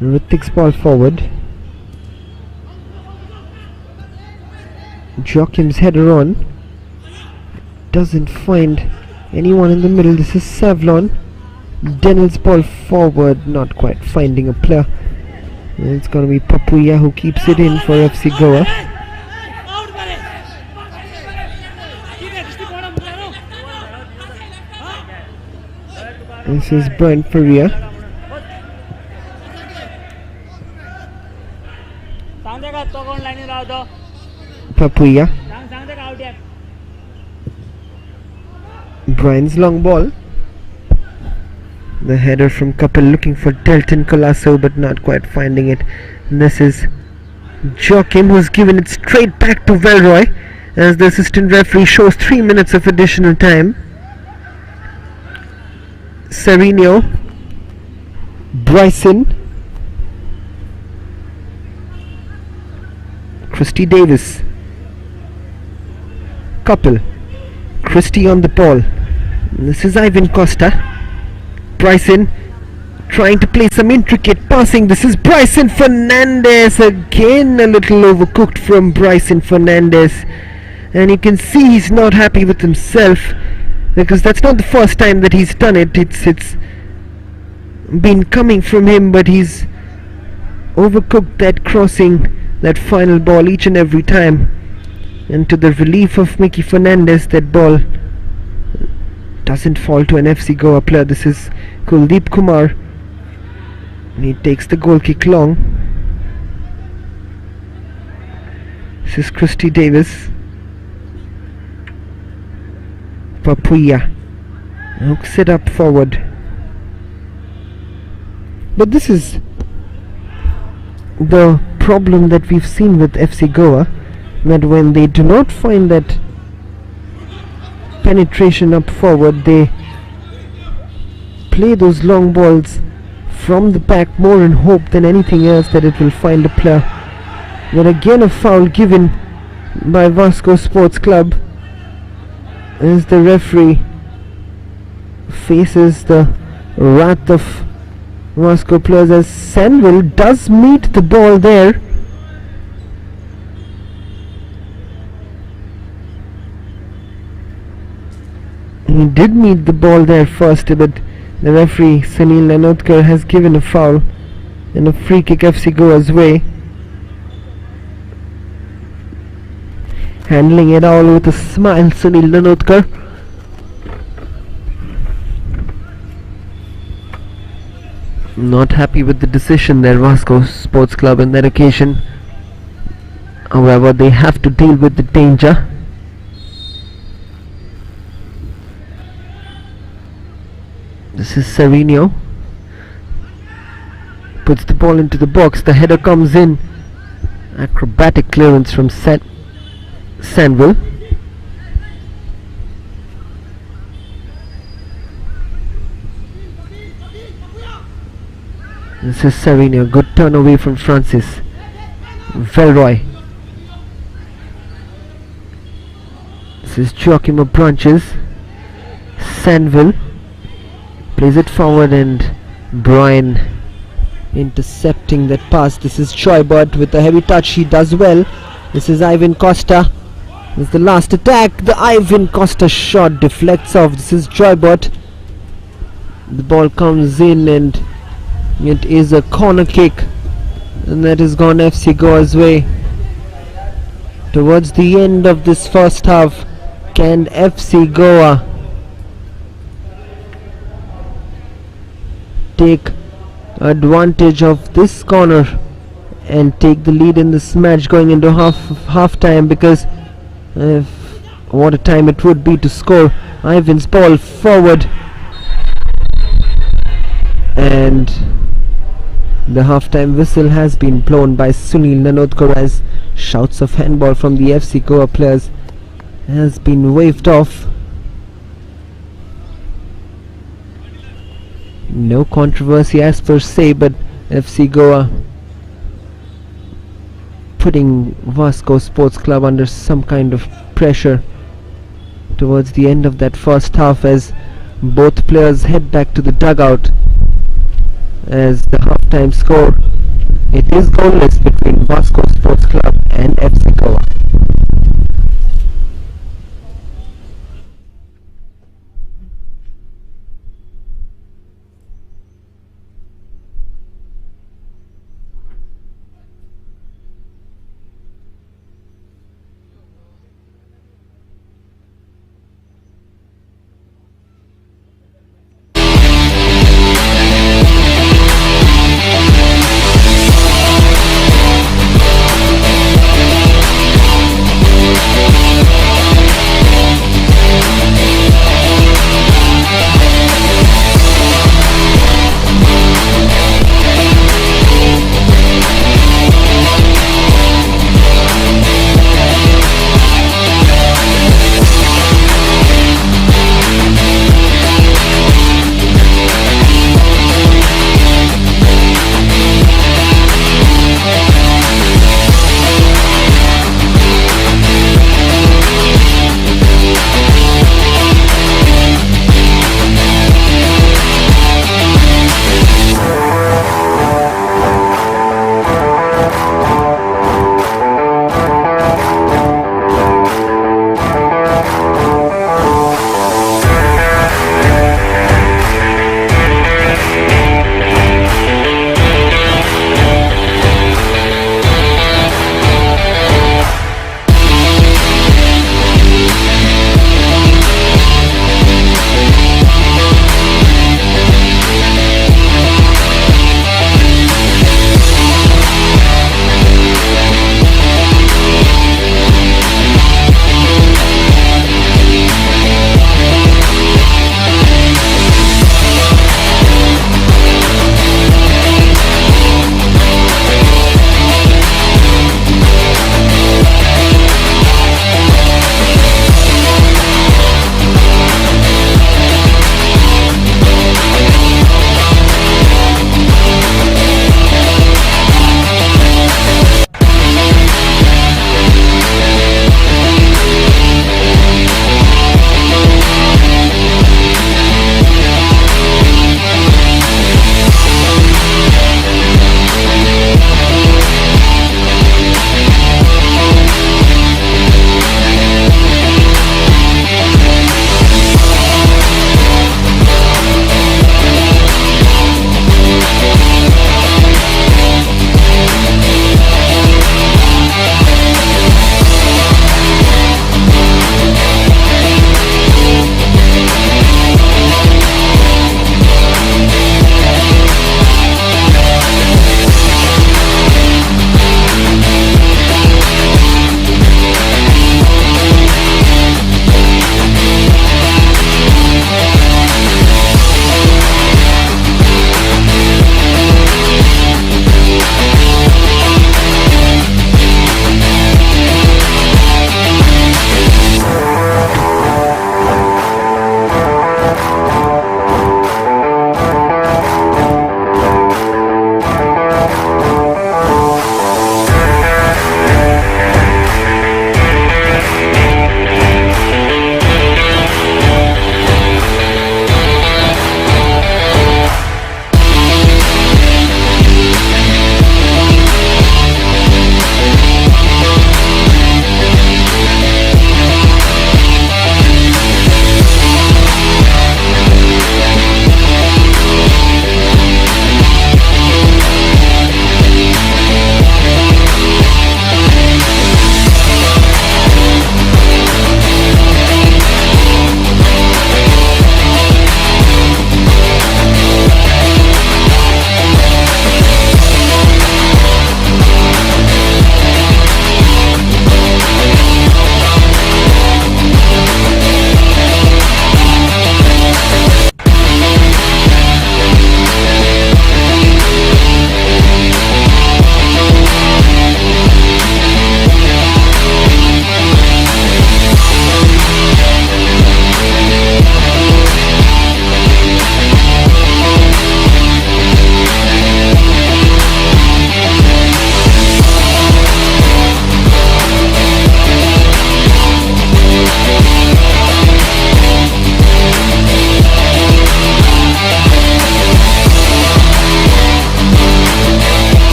Ritik's ball forward. Joachim's header on. Doesn't find anyone in the middle. This is Savlon. Denel's ball forward, not quite finding a player. It's going to be Papuya who keeps it in for FC Goa. This is Brian Faria. Papuya. Brian's long ball. The header from Kapil looking for Delton Colasso but not quite finding it. And this is Joachim who's given it straight back to Velroy as the assistant referee shows 3 minutes of additional time. Sereno, Bryson, Christy Davis, Kapil, Christy on the ball. And this is Ivan Costa. Bryson trying to play some intricate passing. This is Bryson Fernandez again. A little overcooked from Bryson Fernandez, and you can see he's not happy with himself because that's not the first time that he's done it. It's been coming from him, but he's overcooked that crossing, that final ball each and every time. And to the relief of Mickey Fernandez, that ball doesn't fall to an FC Goa player. This is Kuldeep Kumar, and he takes the goal kick long. This is Christy Davis. Papuya hooks it up forward. But this is the problem that we've seen with FC Goa, that when they do not find that penetration up forward, they play those long balls from the back more in hope than anything else that it will find a player. But again a foul given by Vasco Sports Club as the referee faces the wrath of Vasco players, as Sanville does meet the ball there. He did meet the ball there first, but the referee Sunil Nanotkar has given a foul and a free kick FC Goa's way. Handling it all with a smile, Sunil Nanotkar. Not happy with the decision there, Vasco Sports Club, on that occasion. However, they have to deal with the danger. This is Sereno. Puts the ball into the box. The header comes in. Acrobatic clearance from Sanville. This is Sereno. Good turn away from Francis. Velroy. This is Joachim of Branches. Sanville plays it forward, and Brian intercepting that pass. This is Choibert with a heavy touch. He does well. This is Ivan Costa. This is the last attack. The Ivan Costa shot deflects off. This is Choibert. The ball comes in, and it is a corner kick, and that has gone FC Goa's way. Towards the end of this first half, can FC Goa take advantage of this corner and take the lead in this match going into half time? Because what a time it would be to score. Ivan's ball forward, and the half-time whistle has been blown by Sunil Nanotkar as shouts of handball from the FC Goa players has been waved off. No controversy as per se, but FC Goa putting Vasco Sports Club under some kind of pressure towards the end of that first half, as both players head back to the dugout. As the half-time score, it is goalless between Vasco Sports Club and FC Goa.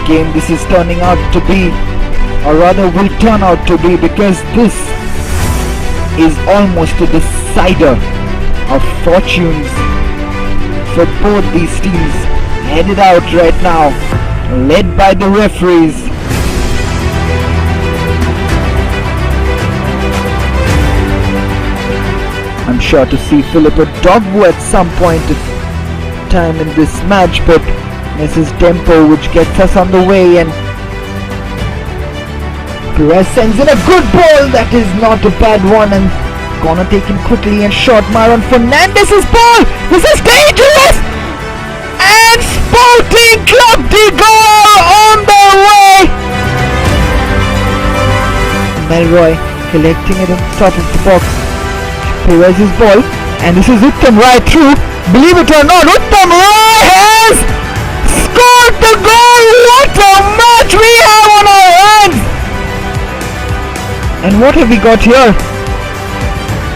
game this is turning out to be, or rather will turn out to be, because this is almost a decider of fortunes for both these teams, headed out right now, led by the referees. I'm sure to see Filippo Dogbu at some point of time in this match, but misses tempo, which gets us on the way, and Perez sends in a good ball. That is not a bad one, and corner taken quickly and short. Myron Fernandez's ball. This is dangerous, and Sporting Club de Goa on the way. Melroy collecting it on top of the box. Perez's ball, and this is Uttam Rai through. Believe it or not, Uttam Rai has scored the goal. What a match we have on our hands! And what have we got here?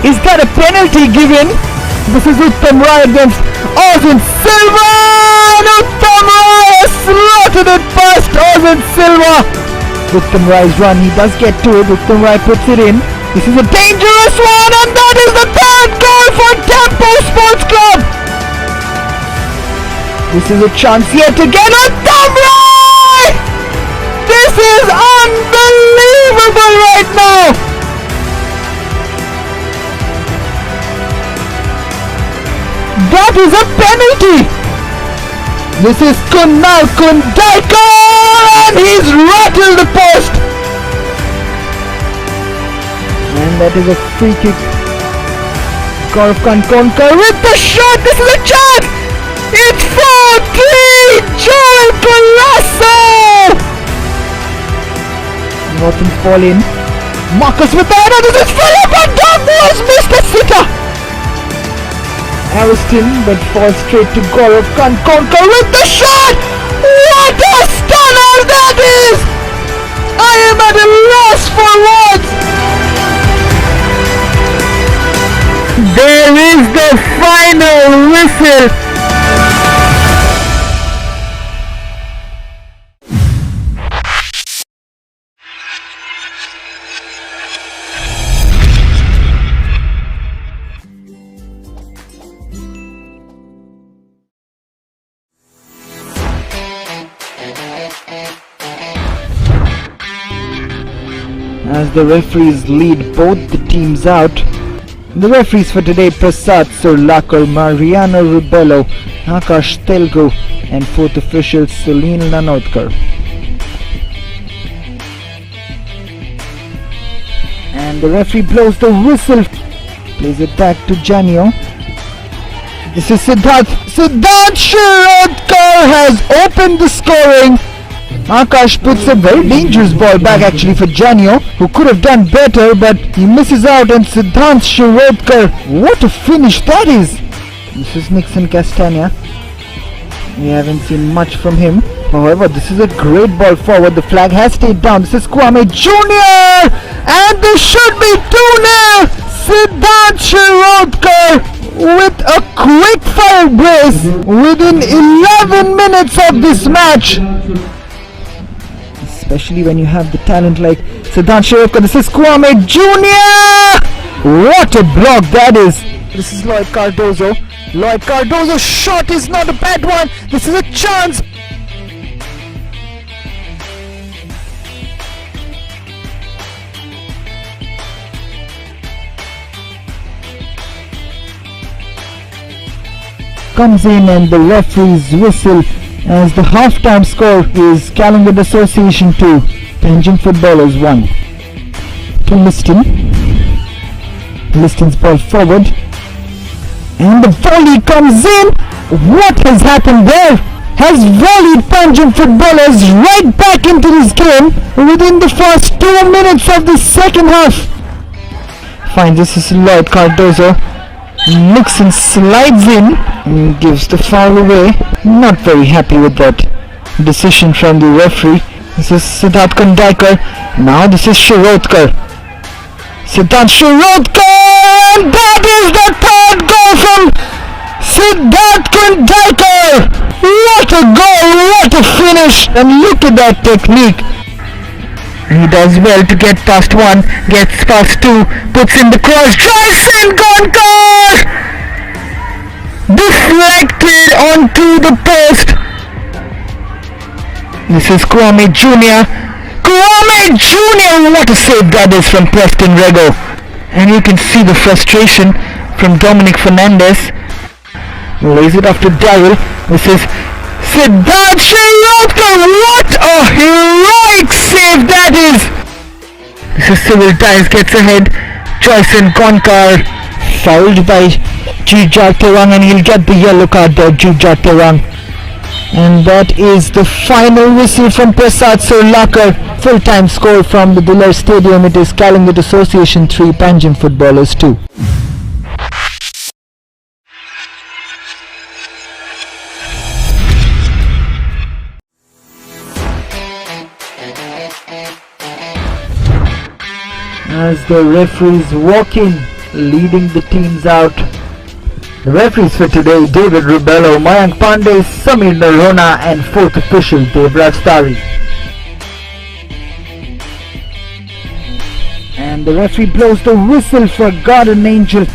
Is that a penalty given? This is Uttam Rai against Ozin Silva, and Uttam Rai has slotted it past Ozin Silva. Uttam Rai's run, he does get to it. Uttam Rai puts it in. This is a dangerous one, and that is the third goal for Tempo Sports Club. This is a chance yet again. Uttam Rai! This is unbelievable right now. That is a penalty. This is Kunal Kundaikar, and he's rattled the post. And that is a free kick. Gaurav Kankonkar with the shot. This is a chance. It's 4-3. Joel Colasso. Norton's ball in. Marcus with the header. This is Philip, and Dogbu has missed a sitter. Ariston, but falls straight to Gaurav Kankonkar with the shot. What a stunner that is. I am at a loss for words. There is the final whistle. As the referees lead both the teams out, the referees for today: Prasad Surlakar, Mariano Rubello, Akash Telgu, and fourth official Sunil Nanodkar. And the referee blows the whistle, plays it back to Janio. This is Siddharth. Siddharth Shirodkar has opened the scoring. Akash puts a very dangerous ball back actually for Janio, who could have done better, but he misses out, and Siddharth Shirodkar, what a finish that is! This is Nixon Castagna. We haven't seen much from him. However, this is a great ball forward. The flag has stayed down. This is Kwame Jr. And this should be 2-0. Siddharth Shirodkar with a quick fire brace within 11 minutes of this match. Especially when you have the talent like Siddharth Shirodkar. This is Kwame Jr. What a block that is. This is Lloyd Cardozo. Lloyd Cardozo's shot is not a bad one. This is a chance. Comes in, and the referee's whistle as the half-time score is Collingwood Association 2, Tangent Footballers 1. To Liston. Liston's ball forward, and the volley comes in. What has happened there? Has volleyed Tangent Footballers right back into this game within the first 2 minutes of the second half. Fine, this is Lloyd Cardozo. Nixon slides in and gives the foul away. Not very happy with that decision from the referee. This is Siddharth Kundaikar. Now this is Shirodkar. Siddharth Shirodkar, and that is the third goal from Siddharth Kundaikar. What a goal, what a finish, and look at that technique. He does well to get past one, gets past two, puts in the cross, Joyson Gonkar! Deflected onto the post. This is Kwame Jr. Kwame Jr. What a save that is from Preston Rego. And you can see the frustration from Dominic Fernandez. Lays it off to Daryl. This is Siddharth Shirodkar. What a heroic save that is. This is Civil Ties gets ahead. Joyson Gonkar fouled by Jujhar Tewang, and he'll get the yellow card there, Jujhar Tewang. And that is the final whistle from Prasad Solakar. Full-time score from the Diller Stadium. It is Kalingut Association 3, Panjim Footballers 2. As the referees walk in, leading the teams out. The referees for today: David Rubello, Mayank Pandey, Samir Narona, and fourth official Devraj Tari. And the referee blows the whistle for Garden Angel.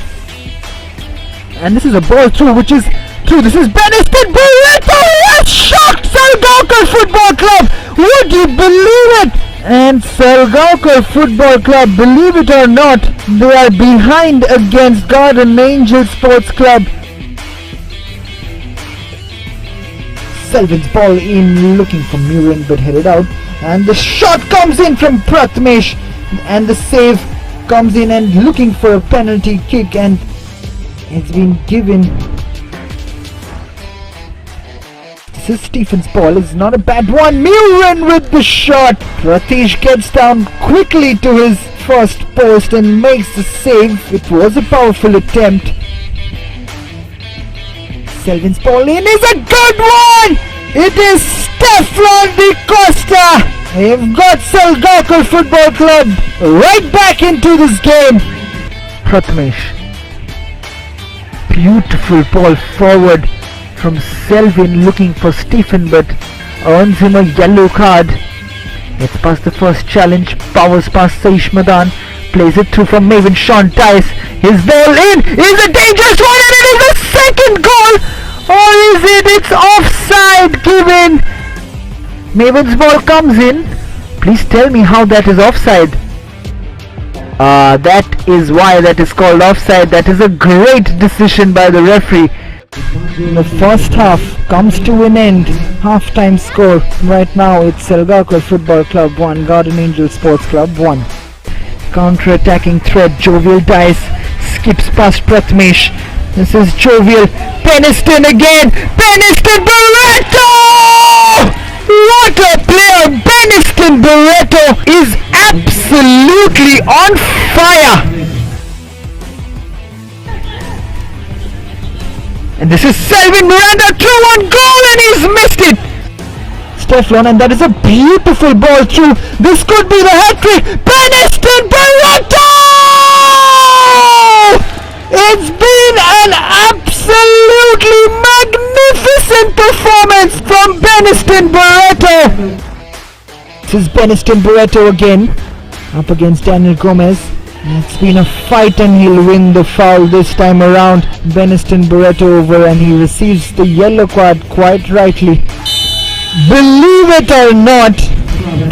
And this is a ball through, which is through. This is Beniston Barreto! Has shocked Salgaonkar Football Club! Would you believe it? And Salgaonkar Football Club, believe it or not, they are behind against Garden Angel Sports Club. Selvin's ball in, looking for Murin, but headed out. And the shot comes in from Prathamesh, and the save comes in, and looking for a penalty kick, and it's been given. This is Stephen's ball. It's not a bad one. Murin with the shot. Ratish gets down quickly to his first post and makes the save. It was a powerful attempt. Selvin's ball in is a good one. It is Stefan Di Costa. They've got Salgaonkar Football Club right back into this game. Prathamesh. Beautiful ball forward from Selvin, looking for Stephen, but earns him a yellow card. It's past the first challenge, powers past Saish Madan, plays it through for Maven Sean Tice. His ball in is a dangerous one, and it is a second goal, or is it? It's offside given. Maven's ball comes in. Please tell me how that is offside. That is why that is called offside. That is a great decision by the referee. The first half comes to an end. Half-time score right now, it's Salgaonkar Football Club 1, Garden Angel Sports Club 1. Counter-attacking threat, Jovial Dice skips past Prathamesh. This is Jovial. Peniston again. Peniston Barreto! What a player! Peniston Barreto is absolutely on fire! And this is Selvin Miranda through one goal, and he's missed it! Stefan, and that is a beautiful ball through. This could be the hat-trick. Peniston Barreto! It's been an absolutely magnificent performance from Peniston Barreto. This is Peniston Barreto again, up against Daniel Gomez. It's been a fight, and he'll win the foul this time around. Beniston Barreto over, and he receives the yellow card quite rightly. Believe it or not,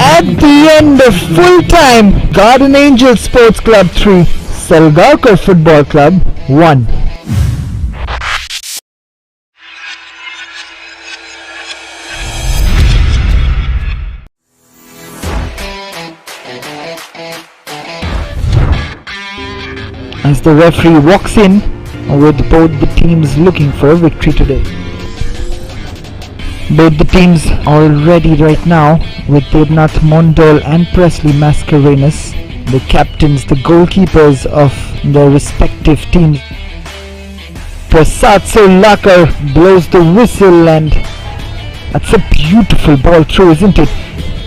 at the end of full time, Garden Angel Sports Club 3, Salgaonkar Football Club 1. As the referee walks in, with both the teams looking for a victory today. Both the teams are ready right now, with Devnath Mondal and Presley Mascarenas, the captains, the goalkeepers of their respective teams. Prasad Solakar blows the whistle, and that's a beautiful ball through, isn't it?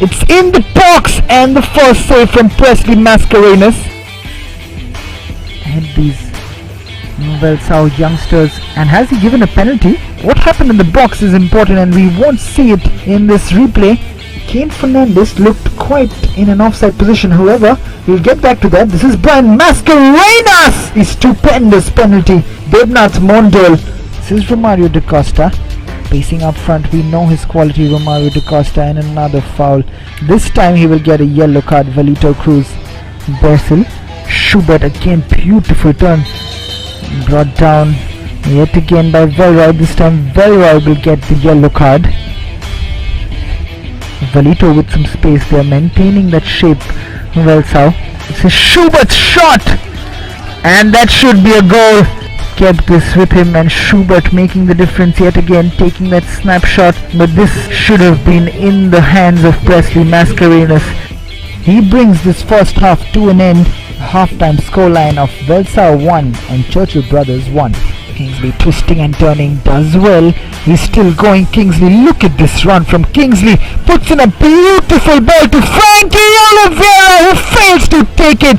It's in the box, and the first save from Presley Mascarenas. And these Velsau youngsters. And has he given a penalty? What happened in the box is important and we won't see it in this replay. Kane Fernandes looked quite in an offside position, however, we'll get back to that. This is Brian Mascarenas! A stupendous penalty. Devnath Mondol. This is Romario Da Costa. Pacing up front, we know his quality, Romario Da Costa, and another foul. This time he will get a yellow card, Velito Cruz. Bersil. Schubert again, beautiful turn. Brought down yet again by Velroy. This time Velroy will get the yellow card. Velito with some space there, maintaining that shape. Velsau. It's a Schubert's shot! And that should be a goal. Kept this with him, and Schubert making the difference yet again, taking that snapshot. But this should have been in the hands of Presley Mascarenas. He brings this first half to an end. Half-time scoreline of Velsau 1 and Churchill Brothers 1. Kingsley twisting and turning, does well. He's still going, Kingsley. Look at this run from Kingsley. Puts in a beautiful ball to Frankie Oliveira, who fails to take it.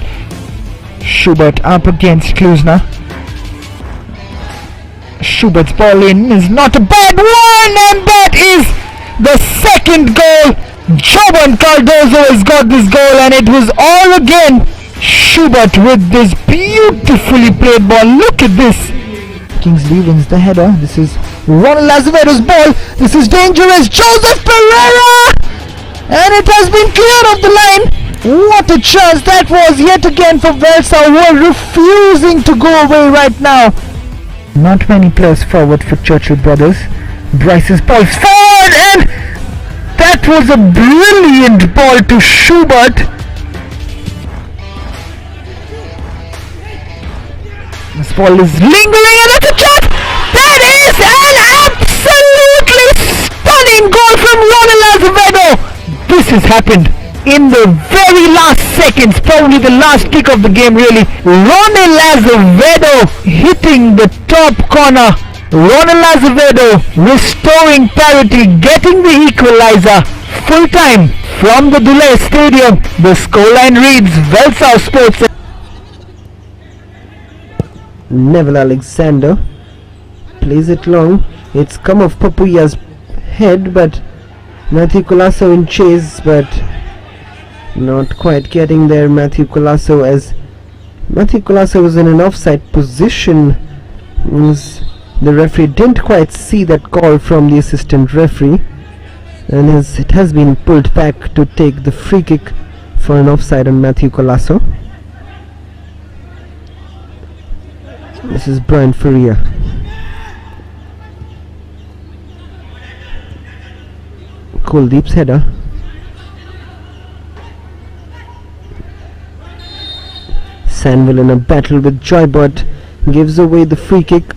Schubert up against Klusner. Schubert's ball in is not a bad one, and that is the second goal. Jovan Cardozo has got this goal, and it was all again Schubert with this beautifully played ball. Look at this. Kingsley wins the header. This is Ronald Azevedo's ball. This is dangerous. Joseph Pereira, and it has been cleared off the line. What a chance that was yet again for Velsau, who are refusing to go away right now. Not many players forward for Churchill Brothers. Bryce's ball forward, and that was a brilliant ball to Schubert. This ball is lingering, and it's a shot! That is an absolutely stunning goal from Ronald Azevedo! This has happened in the very last seconds, probably the last kick of the game really. Ronald Azevedo hitting the top corner. Ronald Azevedo restoring parity, getting the equalizer. Full time from the Dulé Stadium. The scoreline reads Velsau Sports. Neville Alexander plays it long. It's come off Papuya's head, but Matthew Colasso in chase, but not quite getting there. Matthew Colasso, as Matthew Colasso was in an offside position. The referee didn't quite see that call from the assistant referee, and it has been pulled back to take the free kick for an offside on Matthew Colasso. This is Brian Faria. Kuldeep's header. Sanville in a battle with Joybot gives away the free kick.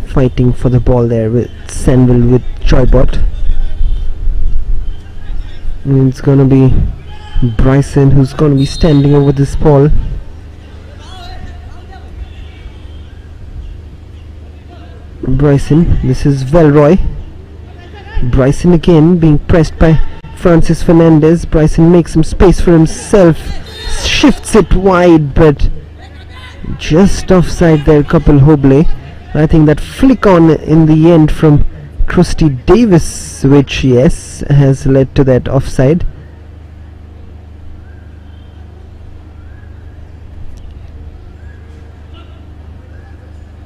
Fighting for the ball there with Sanville with Joybot. And it's gonna be Bryson who's gonna be standing over this ball. Bryson, this is Velroy. Bryson again being pressed by Francis Fernandes. Bryson makes some space for himself, shifts it wide, but just offside there, Kapil Hoble. I think that flick on in the end from Krusty Davis, which yes has led to that offside.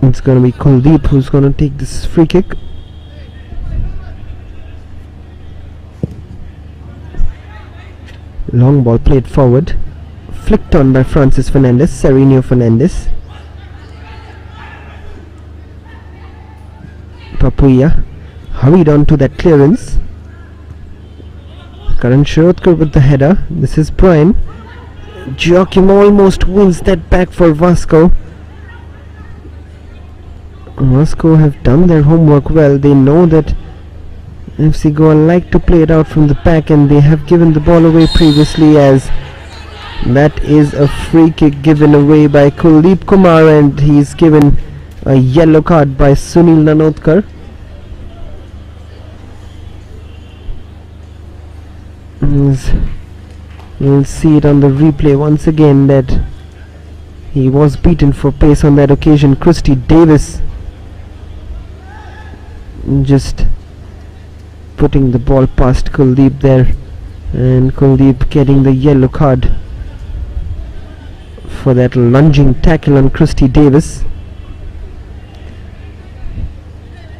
It's going to be Kuldeep who's going to take this free kick. Long ball played forward, flicked on by Francis Fernandes, Serenio Fernandes. Papuya hurried on to that clearance. Karan Shirotkar with the header. This is Brian. Joachim almost wins that back for Vasco. Vasco have done their homework well. They know that FC Goa like to play it out from the back, and they have given the ball away previously, as that is a free kick given away by Kuldeep Kumar, and he's given a yellow card by Sunil Nanotkar. We'll see it on the replay once again that he was beaten for pace on that occasion. Christy Davis just putting the ball past Kuldeep there, and Kuldeep getting the yellow card for that lunging tackle on Christy Davis.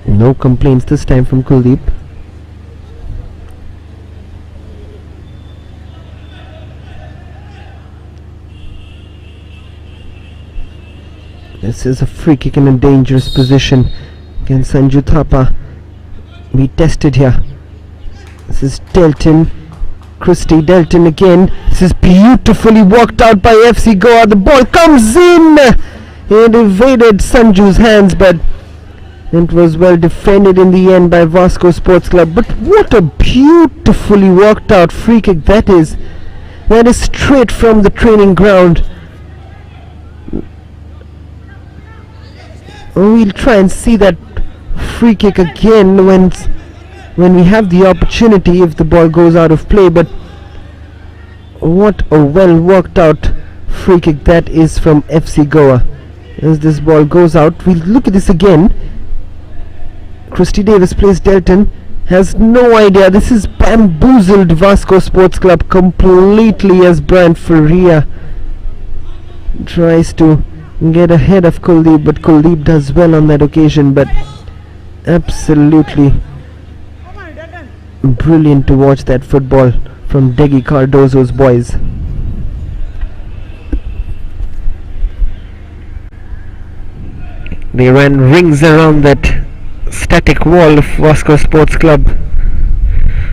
No complaints this time from Kuldeep. This is a free kick in a dangerous position against Sanju Thapa. We tested here. This is Delton. Christy Delton again. This is beautifully walked out by FC Goa. The ball comes in. It evaded Sanju's hands, but it was well defended in the end by Vasco Sports Club. But what a beautifully walked out free kick that is. That is straight from the training ground. We'll try and see that free kick again when we have the opportunity, if the ball goes out of play. But what a well worked out free kick that is from FC Goa. As this ball goes out, we'll look at this again. Christy Davis plays Delton, has no idea. This is bamboozled Vasco Sports Club completely, as Brian Faria tries to get ahead of Kuldeep, but Kuldeep does well on that occasion. But absolutely brilliant to watch that football from Degi Cardozo's boys. They ran rings around that static wall of Vasco Sports Club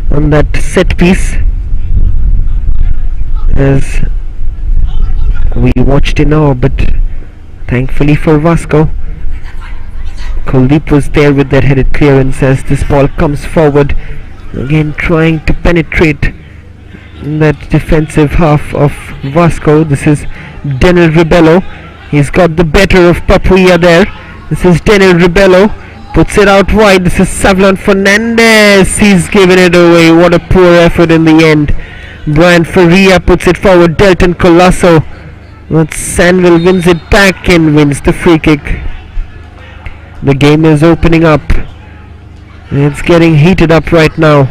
on that set piece, as we watched in awe. But thankfully for Vasco, Kuldeep was there with that headed clearance as this ball comes forward, again trying to penetrate that defensive half of Vasco. This is Denel Ribello. He's got the better of Papuia there. This is Denel Ribello, puts it out wide. This is Savlon Fernandez. He's given it away. What a poor effort in the end. Brian Faria puts it forward. Delton Colasso, but Sanville wins it back and wins the free kick. The game is opening up. It's getting heated up right now.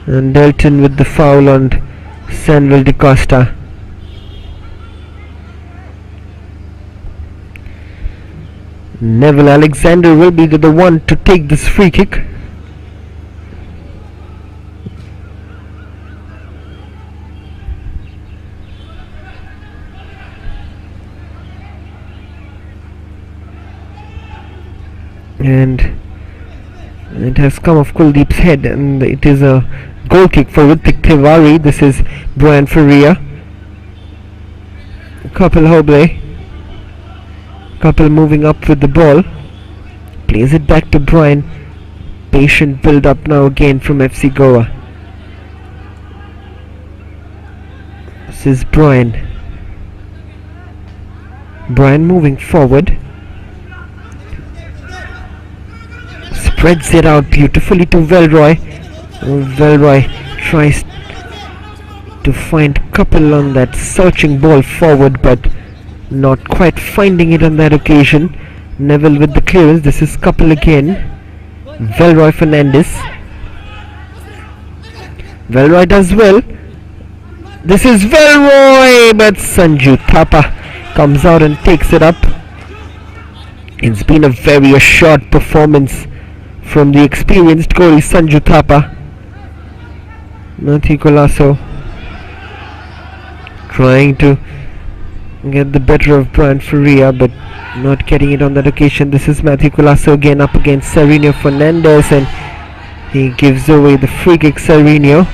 And Delton with the foul on Sanville de Costa. Neville Alexander will be the one to take this free kick. And it has come off Kuldeep's head, and it is a goal kick for Ritik Tiwari. This is Brian Faria. Kapil Hoble. Kapil moving up with the ball. Plays it back to Brian. Patient build up now again from FC Goa. This is Brian. Brian moving forward. Spreads it out beautifully to Velroy. Velroy tries to find Kapil on that searching ball forward, but not quite finding it on that occasion. Neville with the clearance. This is Kapil again. Velroy Fernandez. Velroy does well. This is Velroy, but Sanju Thapa comes out and takes it up. It's been a very assured performance from the experienced goalie Sanju Thapa. Matthew Colasso trying to get the better of Brian Faria, but not getting it on that occasion. This is Matthew Colasso again up against Sereno Fernandez, and he gives away the free kick. Sereno,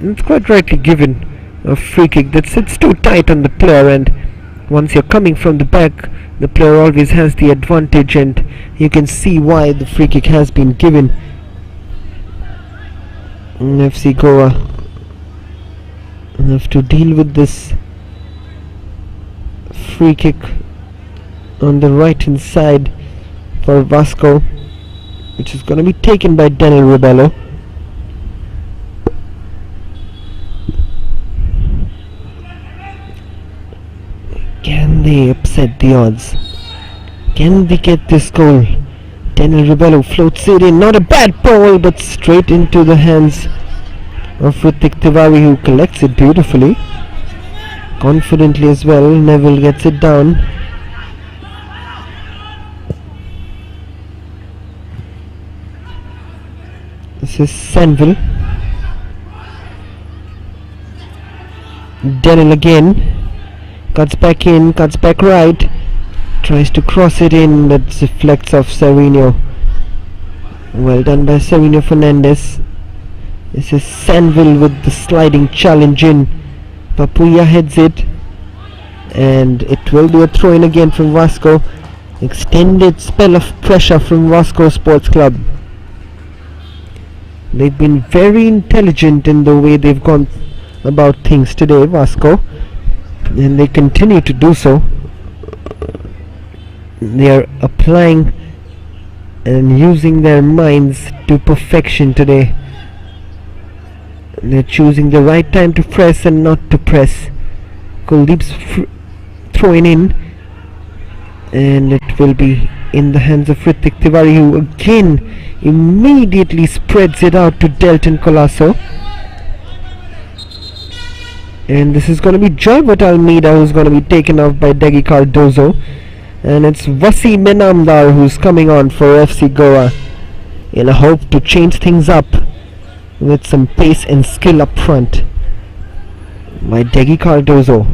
it's quite rightly given a free kick that sits too tight on the player, and once you're coming from the back, the player always has the advantage, and you can see why the free kick has been given. FC Goa have to deal with this free kick on the right hand side for Vasco, which is going to be taken by Daniel Ribello. they upset the odds? Can they get this goal? Daniel Rebello floats it in. Not a bad ball, but straight into the hands of Ritik Tiwari, who collects it beautifully. Confidently as well. Neville gets it down. This is Sanville. Daniel again. Cuts back in, cuts back right. Tries to cross it in, but deflects off Savinho. Well done by Savinho Fernandes. This is Sanville with the sliding challenge in. Papuya heads it. And it will be a throw in again from Vasco. Extended spell of pressure from Vasco Sports Club. They've been very intelligent in the way they've gone about things today, Vasco. And they continue to do so. They are applying and using their minds to perfection today. They're choosing the right time to press and not to press. Kuldeep's throwing in, and it will be in the hands of Ritik Tiwari, who again immediately spreads it out to Delton Colasso. And this is going to be Joybert Almeida, who's going to be taken off by Degi Cardozo. And it's Wasim Menamdar who's coming on for FC Goa in a hope to change things up with some pace and skill up front by Degi Cardozo.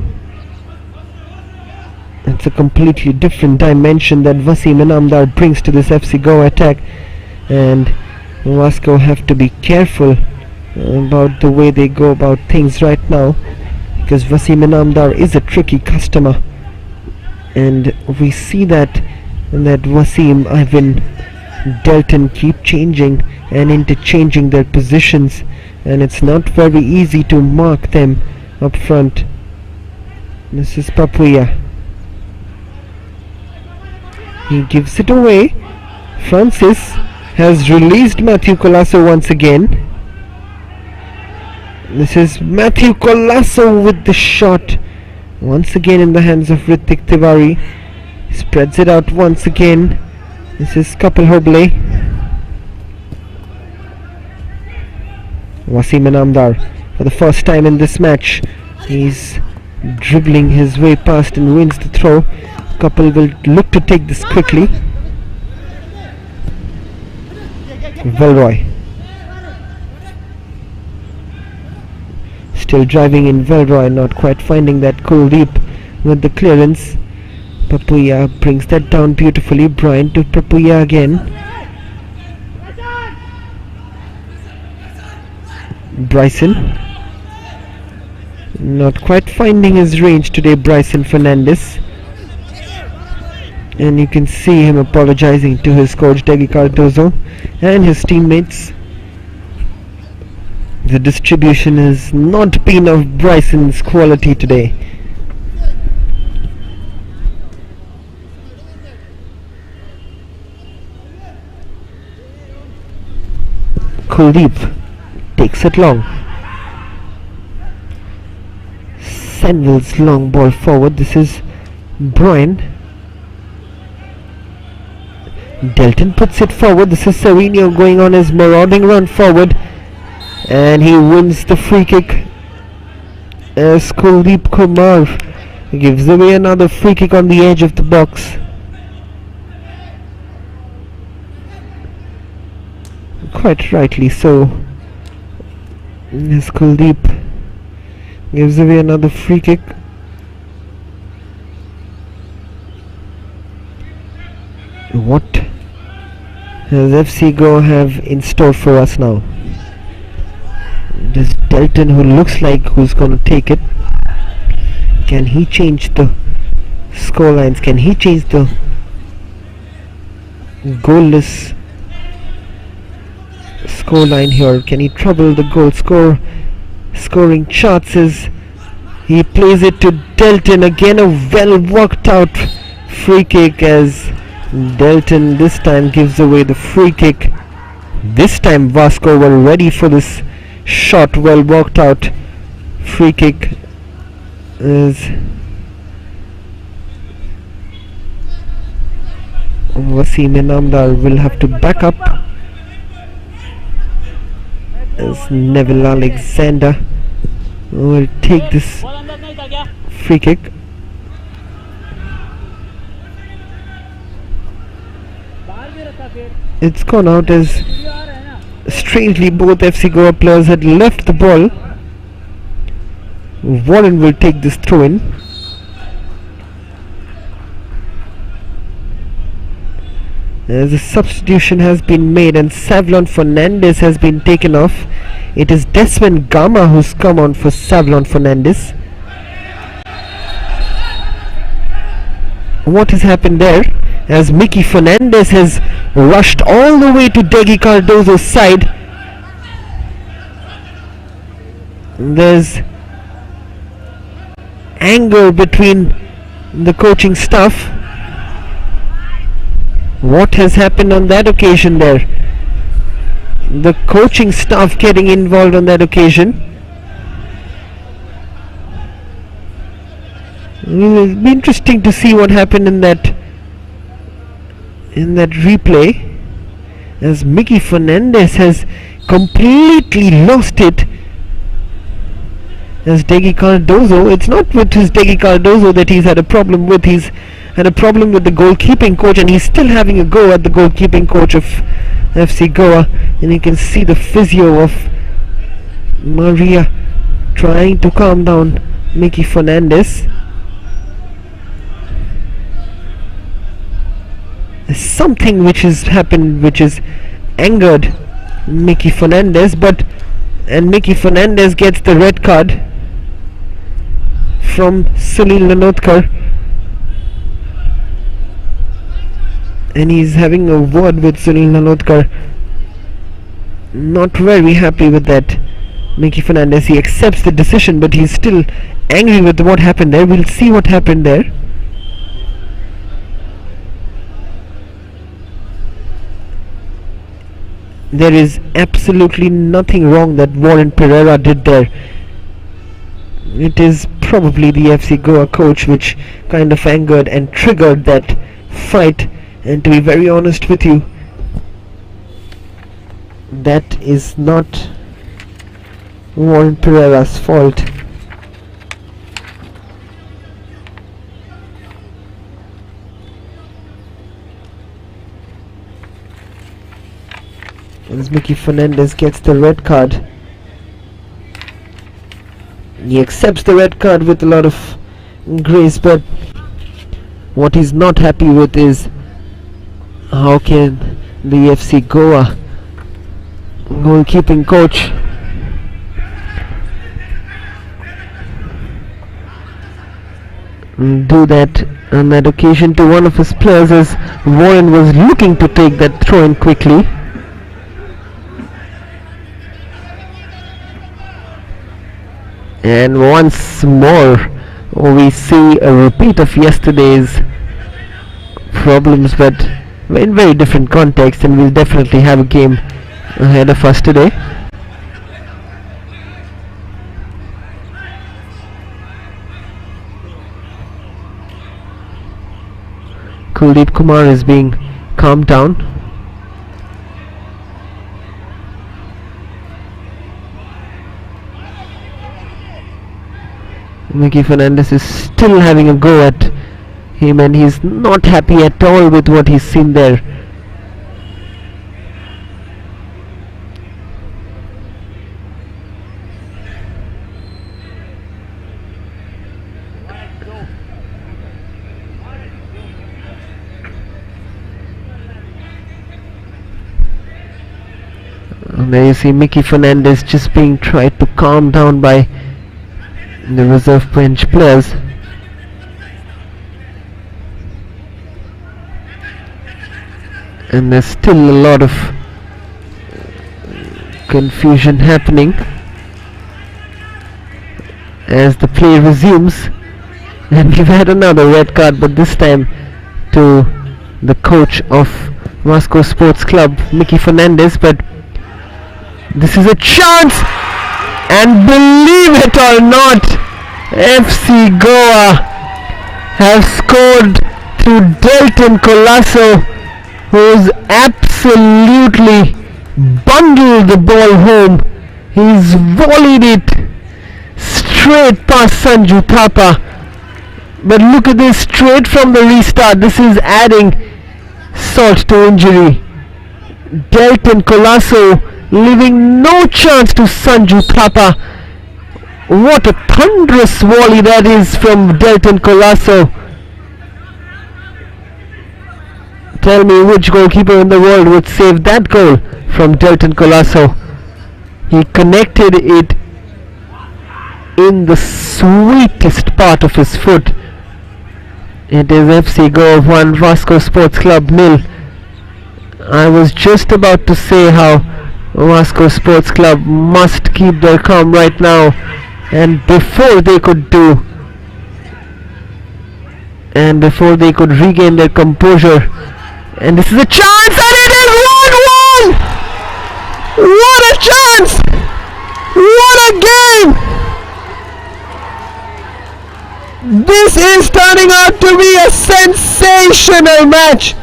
It's a completely different dimension that Wasim Menamdar brings to this FC Goa attack, and Vasco have to be careful about the way they go about things right now, because Wasim Menamdar is a tricky customer. And we see that Wasim, Ivan, Delton keep changing and interchanging their positions, and it's not very easy to mark them up front. This is Papuya. He gives it away. Francis has released Matthew Colasso once again. This is Matthew Colasso with the shot. Once again in the hands of Ritik Tiwari. He spreads it out once again. This is Kapil Hoble. Wasim Menamdar for the first time in this match. He's dribbling his way past and wins the throw. Kapil will look to take this quickly. Velroy. Still driving in Velroy, not quite finding that Kuldeep with the clearance. Papuya brings that down beautifully. Brian to Papuya again. Bryson. Not quite finding his range today, Bryson Fernandes. And you can see him apologizing to his coach Degi Cardozo and his teammates. The distribution has not been of Bryson's quality today. Kuldeep takes it long. Sanville's long ball forward. This is Brian. Delton puts it forward. This is Savinho going on his marauding run forward, and he wins the free kick as Kuldeep Kumar gives away another free kick on the edge of the box. Quite rightly so, as Kuldeep gives away another free kick. What does FC Goa have in store for us now? This Delton, who looks like who's going to take it. Can he change the score lines? Can he change the goalless score line here? Can he trouble the goal scoring chances? He plays it to Delton. Again a well worked out free kick, as Delton this time gives away the free kick. This time Vasco were ready for this shot. Well worked out free kick, as Wasim Inamdar will have to back up as Neville Alexander will take this free kick. It's gone out as strangely both FC Goa players had left the ball. Warren will take this throw in. As a substitution has been made and Savlon Fernandez has been taken off. It is Desmond Gama who's come on for Savlon Fernandez. What has happened there? As Mickey Fernandez has rushed all the way to Degi Cardozo's side. There's anger between the coaching staff. What has happened on that occasion there? The coaching staff getting involved on that occasion. It will be interesting to see what happened in that replay, as Mickey Fernandez has completely lost it. As Degi Cardozo, it's not with his Degi Cardozo that he's had a problem with. He's had a problem with the goalkeeping coach, and he's still having a go at the goalkeeping coach of FC Goa. And you can see the physio of Maria trying to calm down Mickey Fernandez. There's something which has happened which has angered Mickey Fernandez, and Mickey Fernandez gets the red card from Sunil Lanotkar, and he's having a word with Sunil Lanotkar. Not very happy with that. Mickey Fernandez, he accepts the decision, but he's still angry with what happened there. We'll see what happened there. There is absolutely nothing wrong that Warren Pereira did there. It is probably the FC Goa coach which kind of angered and triggered that fight, and to be very honest with you, that is not Warren Pereira's fault. As Mickey Fernandez gets the red card, he accepts the red card with a lot of grace, but what he's not happy with is how can the FC Goa goalkeeping coach do that on that occasion to one of his players, as Warren was looking to take that throw in quickly. And once more we see a repeat of yesterday's problems, but in very different context, and we'll definitely have a game ahead of us today. Kuldeep Kumar is being calmed down. Mickey Fernandez is still having a go at him, and he's not happy at all with what he's seen there. And there you see Mickey Fernandez just being tried to calm down by the reserve bench players. And there's still a lot of confusion happening as the play resumes, and we've had another red card, but this time to the coach of Vasco Sports Club, Mickey Fernandez. But this is a chance, and believe it or not, FC Goa have scored through Delton Colasso who's absolutely bundled the ball home. He's volleyed it straight past Sanju Thapa. But look at this, straight from the restart. This is adding salt to injury. Delton Colasso leaving no chance to Sanju Thapa. What a thunderous volley that is from Delton Colasso. Tell me which goalkeeper in the world would save that goal from Delton Colasso. He connected it in the sweetest part of his foot. It is FC GOA 1, Vasco Sports Club 0. I was just about to say how Vasco Sports Club must keep their calm right now, and before they could regain their composure. And this is a chance, and it is 1-1! What a chance! What a game! This is turning out to be a sensational match.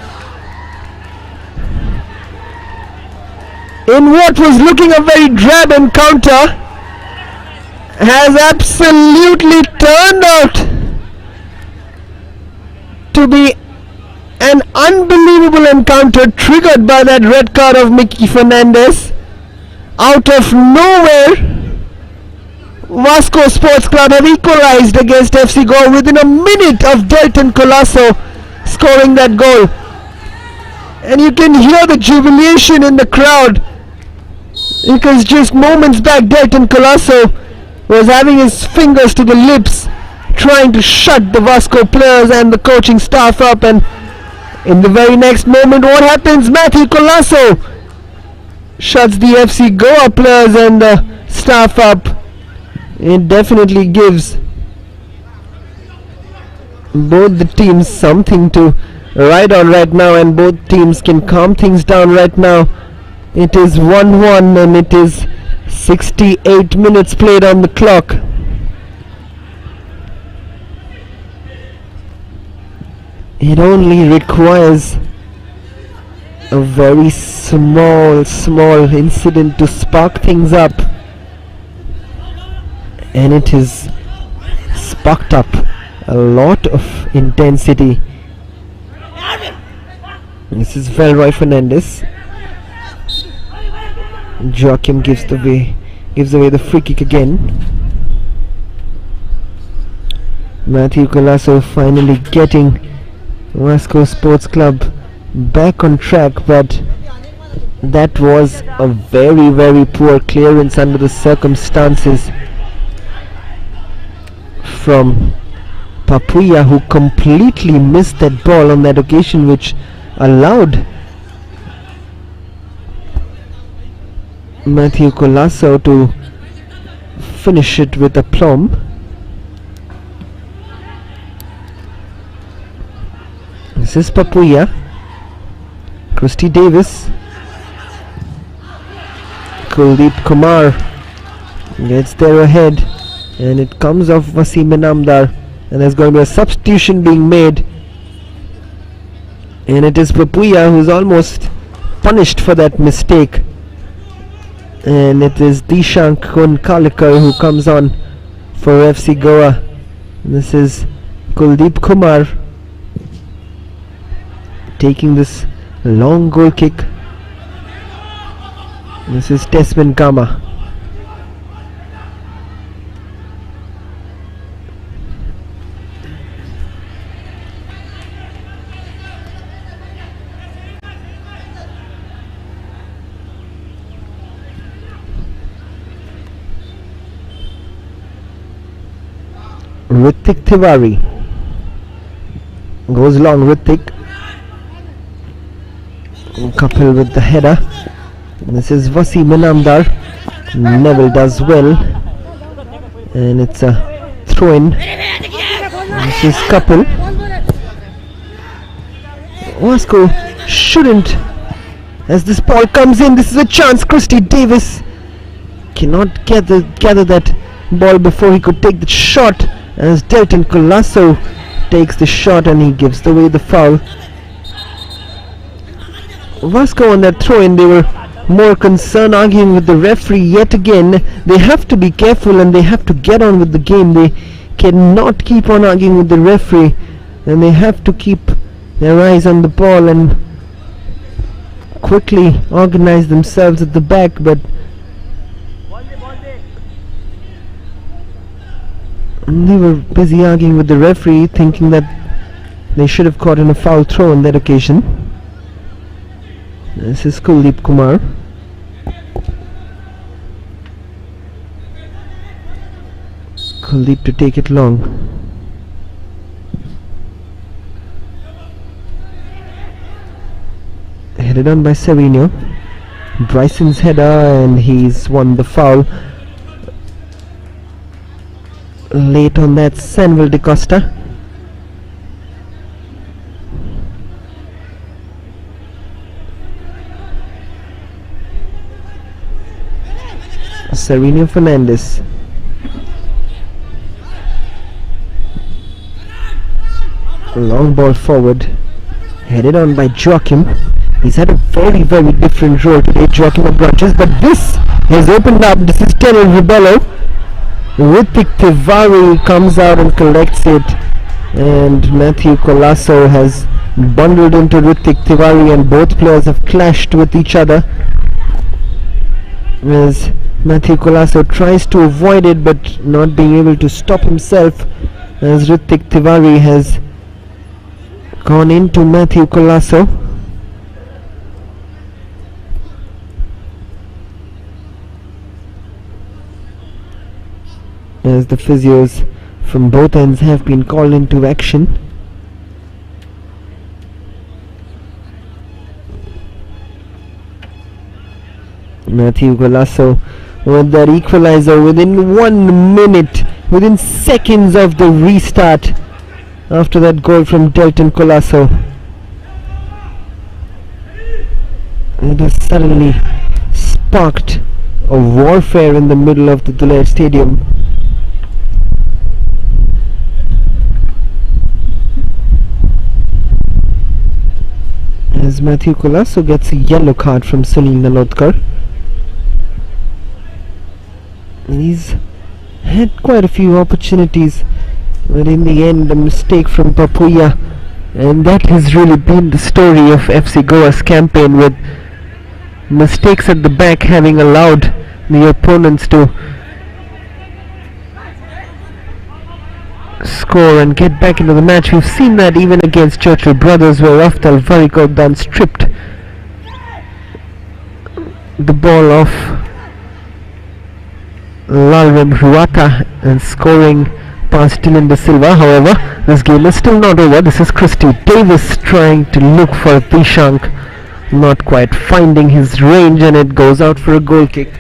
In what was looking a very drab encounter, has absolutely turned out to be an unbelievable encounter, triggered by that red card of Mickey Fernandez. Out of nowhere, Vasco Sports Club have equalized against FC GOA within a minute of Delton Colasso scoring that goal. And you can hear the jubilation in the crowd, because just moments back Delton Colasso was having his fingers to the lips, trying to shut the Vasco players and the coaching staff up, and in the very next moment, what happens? Matthew Colasso shuts the FC GOA players and the staff up. It definitely gives both the teams something to ride on right now, and both teams can calm things down right now. It is 1-1 and it is 68 minutes played on the clock. It only requires a very small incident to spark things up, and it is sparked up a lot of intensity. This is Velroy Fernandez. Joachim gives away the free kick again. Matthew Colasso finally getting Vasco Sports Club back on track, but that was a very, very poor clearance under the circumstances from Papuya, who completely missed that ball on that occasion, which allowed Matthew Colasso to finish it with aplomb. This is Papuya. Christy Davis. Kuldeep Kumar gets there ahead, and it comes off Wasim Inamdar, and there's going to be a substitution being made, and it is Papuya who's almost punished for that mistake, and it is Dishank Konkalikar who comes on for FC GOA. This is Kuldeep Kumar taking this long goal kick. This is Tesman Gama. Ritik Tiwari goes long. Ritik, Kapil with the header. This is Wasim Inamdar. Neville does well, and it's a throw in. This is Kapil. Vasco shouldn't, as this ball comes in. This is a chance. Christy Davis cannot gather that ball before he could take the shot, as Delton Colasso takes the shot and he gives away the foul. Vasco on that throw-in, they were more concerned arguing with the referee yet again. They have to be careful and they have to get on with the game. They cannot keep on arguing with the referee, and they have to keep their eyes on the ball and quickly organize themselves at the back. But they were busy arguing with the referee, thinking that they should have caught in a foul throw on that occasion. This is Kuldeep Kumar. Kuldeep to take it long. Headed on by Savinho. Bryson's header, and he's won the foul. Late on that, Samuel De Costa. Sereno Fernandez. Long ball forward, headed on by Joachim. He's had a very different role today, Joachim Abranches, but this has opened up. This is Terry Rebello. Ritik Tiwari comes out and collects it, and Matthew Colasso has bundled into Ritik Tiwari, and both players have clashed with each other as Matthew Colasso tries to avoid it, but not being able to stop himself, as Ritik Tiwari has gone into Matthew Colasso. As the physios from both ends have been called into action. Matthew Colasso with that equalizer within 1 minute, within seconds of the restart after that goal from Delton Colasso. It has suddenly sparked a warfare in the middle of the Dulair Stadium. As Matthew Colasso gets a yellow card from Sunil Nalotkar. He's had quite a few opportunities, but in the end a mistake from Papuya, and that has really been the story of FC Goa's campaign, with mistakes at the back having allowed the opponents to score and get back into the match. We've seen that even against Churchill Brothers, where Aftal Varikodan stripped the ball off Lalrem Ruata and scoring past Dylan De Silva. However, this game is still not over. This is Christy Davis trying to look for Dishank, not quite finding his range, and it goes out for a goal kick.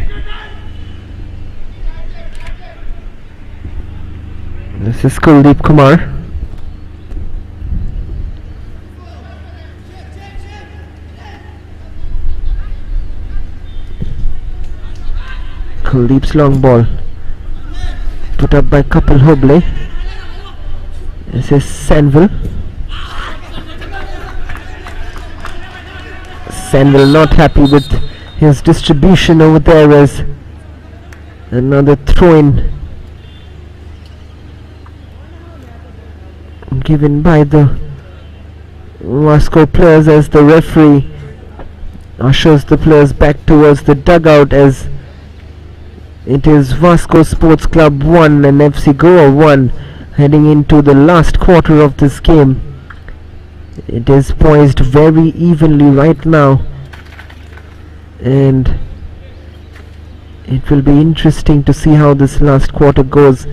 This is Kuldeep Kumar. Kuldeep's long ball put up by Kapil Hoble. This is Sanville. Sanville not happy with his distribution over there, as another throw-in given by the Vasco players, as the referee ushers the players back towards the dugout, as it is Vasco Sports Club 1 and FC Goa 1 heading into the last quarter of this game. It is poised very evenly right now, and it will be interesting to see how this last quarter goes,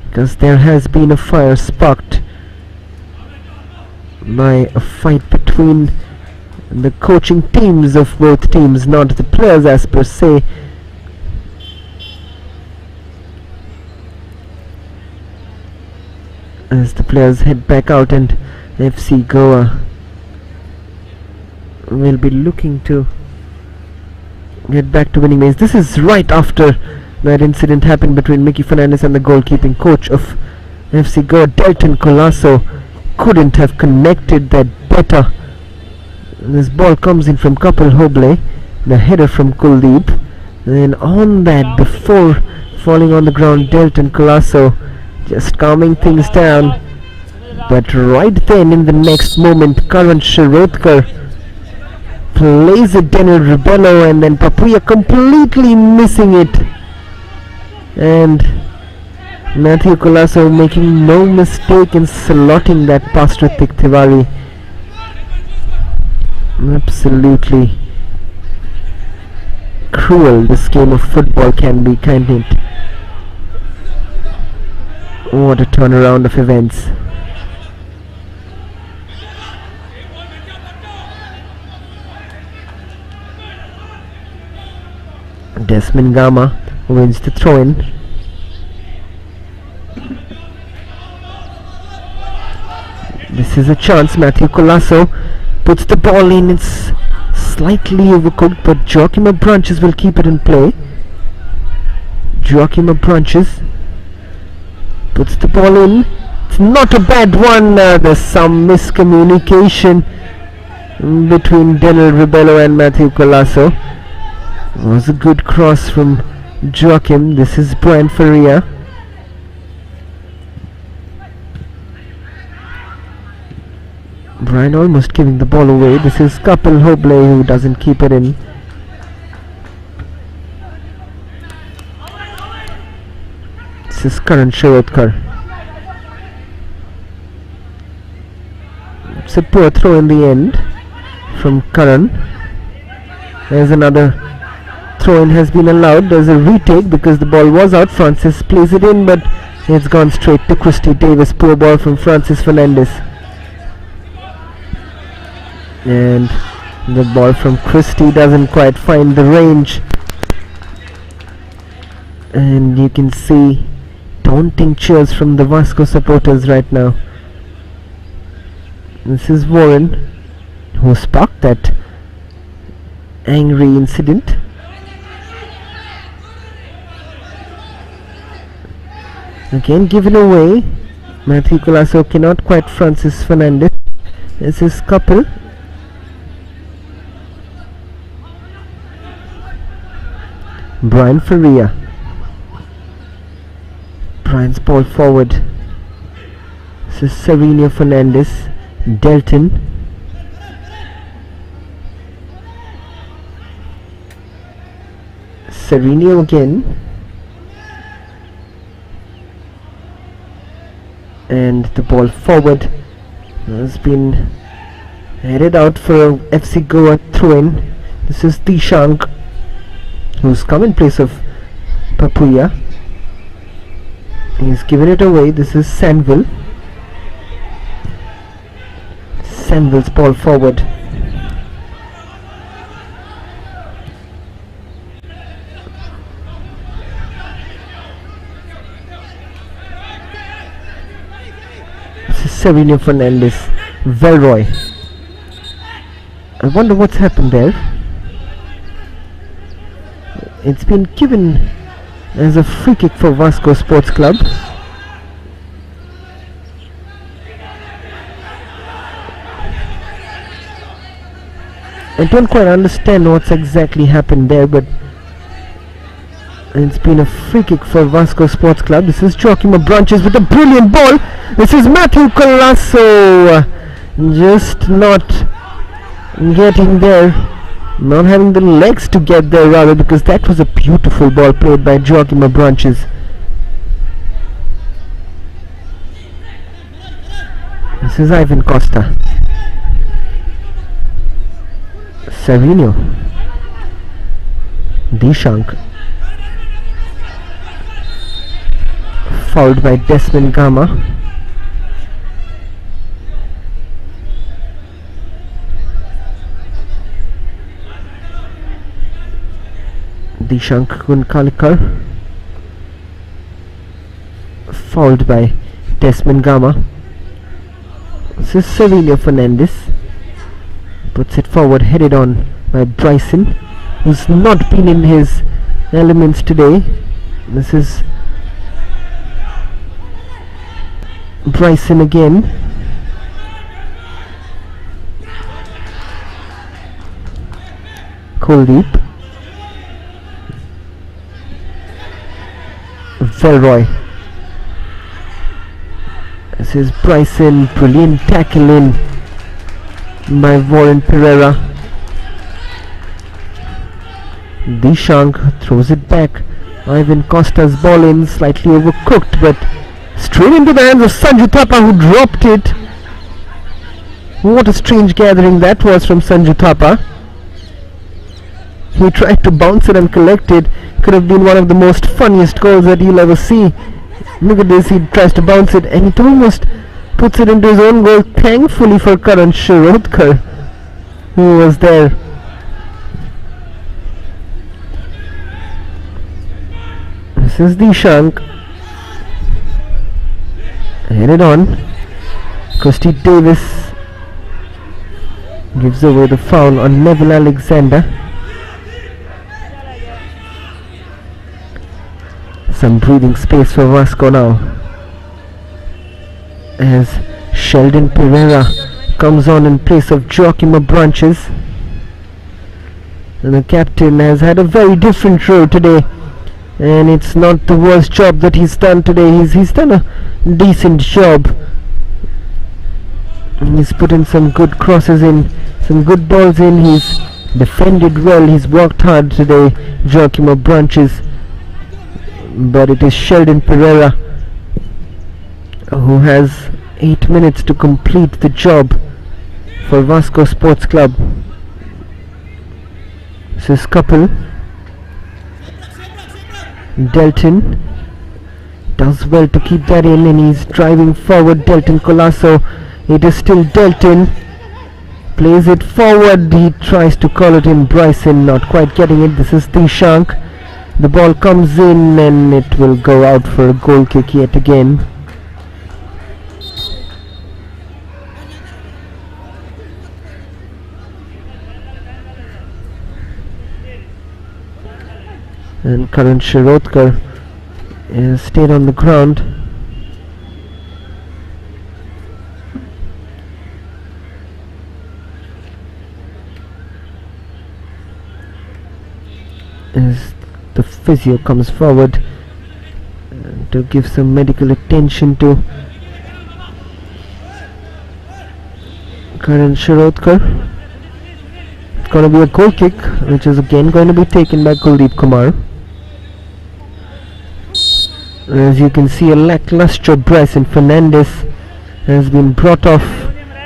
because there has been a fire sparked by a fight between the coaching teams of both teams, not the players as per se. As the players head back out, and FC Goa will be looking to get back to winning ways. This is right after that incident happened between Mickey Fernandez and the goalkeeping coach of FC Goa, Delton Colasso. Couldn't have connected that better And this ball comes in from Kapil Hoble, the header from Kuldeep. Then on that, before falling on the ground, Delton Colasso just calming things down. But right then, in the next moment, Karan Shirodkar plays it Daniel Rebello, and then Papuya completely missing it. And Matthew Colasso making no mistake in slotting that past Ritik Tiwari. Absolutely cruel this game of football can be, can't it? What a turnaround of events. Desmond Gama wins the throw-in. This is a chance. Matthew Colasso puts the ball in. It's slightly overcooked, but Joachim Branches will keep it in play. Joachim Branches puts the ball in. It's not a bad one. There's some miscommunication between Daniel Rebello and Matthew Colasso. It was a good cross from Joachim. This is Brian Faria. Brian almost giving the ball away. This is Kapil Hoble who doesn't keep it in. This is Karan Shirodkar. It's a poor throw in the end from Karan. There's another throw-in has been allowed. There's a retake because the ball was out. Francis plays it in, but it's gone straight to Christy Davis. Poor ball from Francis Fernandez. And the ball from Christie doesn't quite find the range, and you can see taunting cheers from the Vasco supporters right now. This is Warren who sparked that angry incident. Again given away. Matthew Colasso cannot quite Francis Fernandez. This is Kapil. Brian Faria. Brian's ball forward. This is Sereno Fernandez. Delton. Sereno again. And the ball forward has been headed out for a FC Goa throw-in. This is Tishank, who's come in place of Papuya. He's given it away. This is Sanville. Sanville's ball forward. This is Sereno Fernandez. Velroy. I wonder what's happened there. It's been given as a free kick for Vasco Sports Club. I don't quite understand what's exactly happened there, but it's been a free kick for Vasco Sports Club. This is Joachim Branches with a brilliant ball. This is Matthew Colasso, just not getting there. Not having the legs to get there, rather, because that was a beautiful ball played by Joachim Branches. This is Ivan Costa. Sereno. Dishank. Fouled by Desmond Gama. Dishank Kunkalikar, fouled by Desmond Gama. This is Sereno Fernandez, puts it forward, headed on by Bryson, who's not been in his elements today. This is Bryson again. Kuldeep. Velroy. This is Bryson. Brilliant tackling by Warren Pereira. Dishank throws it back. Ivan Costa's ball in, slightly overcooked, but straight into the hands of Sanju Thapa, who dropped it. What a strange gathering that was from Sanju Thapa. He tried to bounce it and collect it. Could have been one of the most funniest goals that you'll ever see. Look at this, he tries to bounce it and it almost puts it into his own goal. Thankfully for Karan Shirodkar, who was there. This is Dishank. Headed on. Christy Davis gives away the foul on Neville Alexander. Some breathing space for Vasco now, as Sheldon Pereira comes on in place of Joachim Branches. And the captain has had a very different role today, and it's not the worst job that he's done today. He's done a decent job. He's put in some good crosses in, some good balls in. He's defended well. He's worked hard today, Joachim Branches. But it is Sheldon Pereira who has 8 minutes to complete the job for Vasco Sports Club. This is Kapil. Delton does well to keep that in, and he's driving forward. Delton Colasso. It is still Delton. Plays it forward. He tries to call it in. Bryson not quite getting it. This is Dishank. The ball comes in and it will go out for a goal kick yet again. And Karan Shirodkar stayed on the ground. As the physio comes forward to give some medical attention to Karan Shirodkar. It's going to be a goal kick, which is again going to be taken by Kuldeep Kumar. As you can see, a lackluster Bryson Fernandez has been brought off,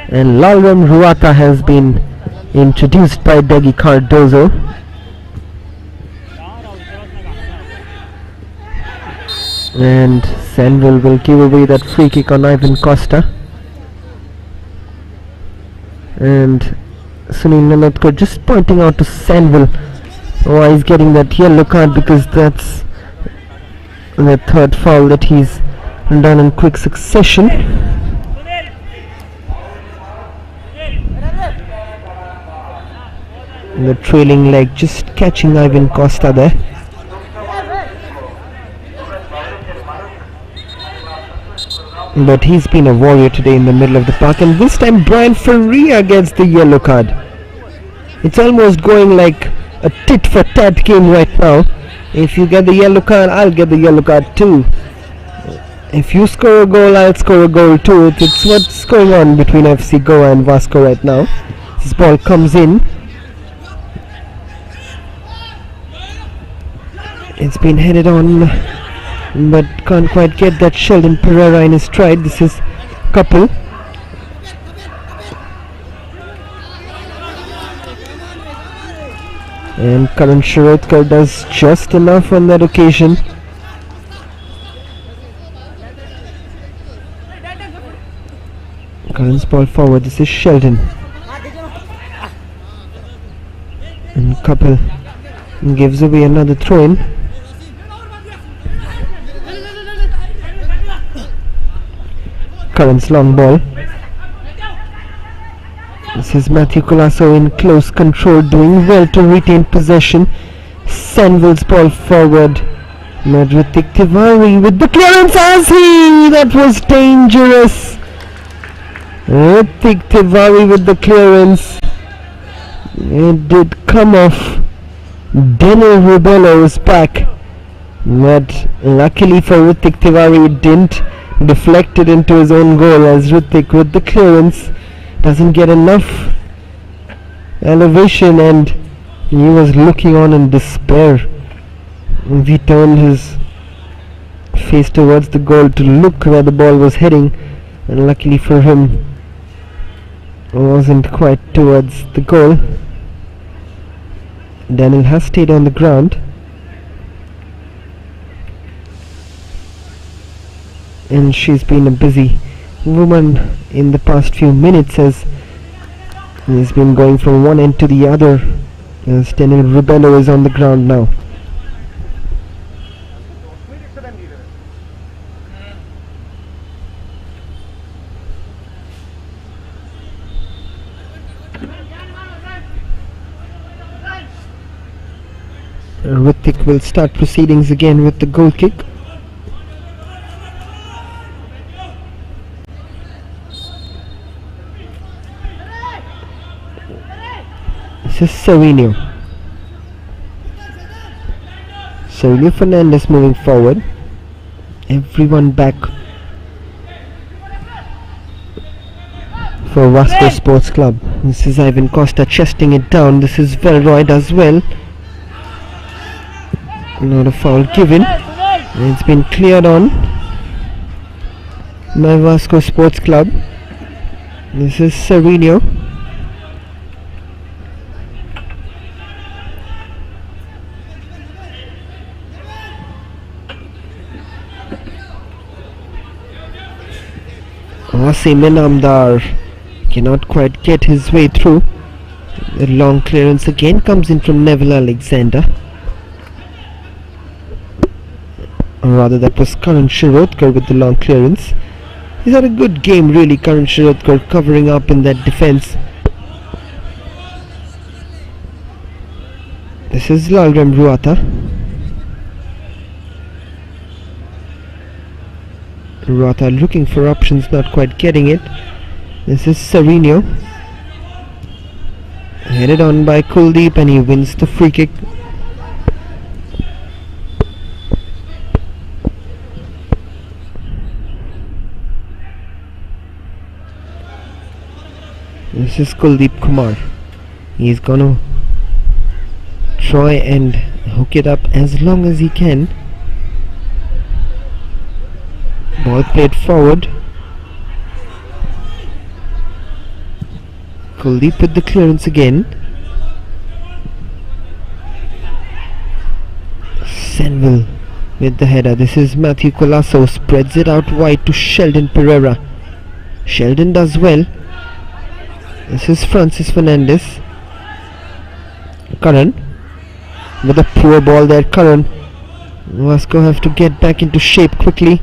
and Lalram Ruata has been introduced by Dougie Cardozo. And Sanville will give away that free kick on Ivan Costa. And Sunil Nanatkar just pointing out to Sanville why he's getting that yellow card, because that's the third foul that he's done in quick succession. The trailing leg just catching Ivan Costa there. But he's been a warrior today in the middle of the park, and this time Brian Faria gets the yellow card. It's almost going like a tit for tat game right now. If you get the yellow card, I'll get the yellow card too. If you score a goal, I'll score a goal too. It's what's going on between FC Goa and Vasco right now. This ball comes in. It's been headed on, but can't quite get that Sheldon Pereira in his stride. This is Kapil. And Karan Shirodkar does just enough on that occasion. Karan's ball forward. This is Sheldon. And Kapil gives away another throw-in. Karan's long ball. This is Matthew Colasso in close control, doing well to retain possession. Sanville's ball forward. Ritik Tiwari with the clearance as that was dangerous. Ritik Tiwari with the clearance. It did come off Daniel Rubello is back, but luckily for Ritik Tiwari it didn't deflect it into his own goal, as Ritik with the clearance doesn't get enough elevation and he was looking on in despair. He turned his face towards the goal to look where the ball was heading, and luckily for him it wasn't quite towards the goal. Daniel has stayed on the ground, and she's been a busy woman in the past few minutes as he's been going from one end to the other, as Daniel Rubello is on the ground now. Ritik will start proceedings again with the goal kick. This is Sereno Fernandez moving forward. Everyone back for VASCO Sports Club. This is Ivan Costa chesting it down. This is Velroy as well. Not a foul given. It's been cleared on by VASCO Sports Club. This is Sereno. Wasim Inamdar cannot quite get his way through. The long clearance again comes in from Neville Alexander. Or rather, that was Karan Shirodkar with the long clearance. He's had a good game really, Karan Shirodkar, covering up in that defence. This is Lalrem Ruata. Ruata looking for options, not quite getting it. This is Sereno. Headed on by Kuldeep, and he wins the free kick. This is Kuldeep Kumar. He's gonna try and hook it up as long as he can. Ball played forward. Kuldeep with the clearance again. Senville with the header. This is Matthew Colasso, spreads it out wide to Sheldon Pereira. Sheldon does well. This is Francis Fernandez. Karan with a poor ball there. Karan. Vasco have to get back into shape quickly.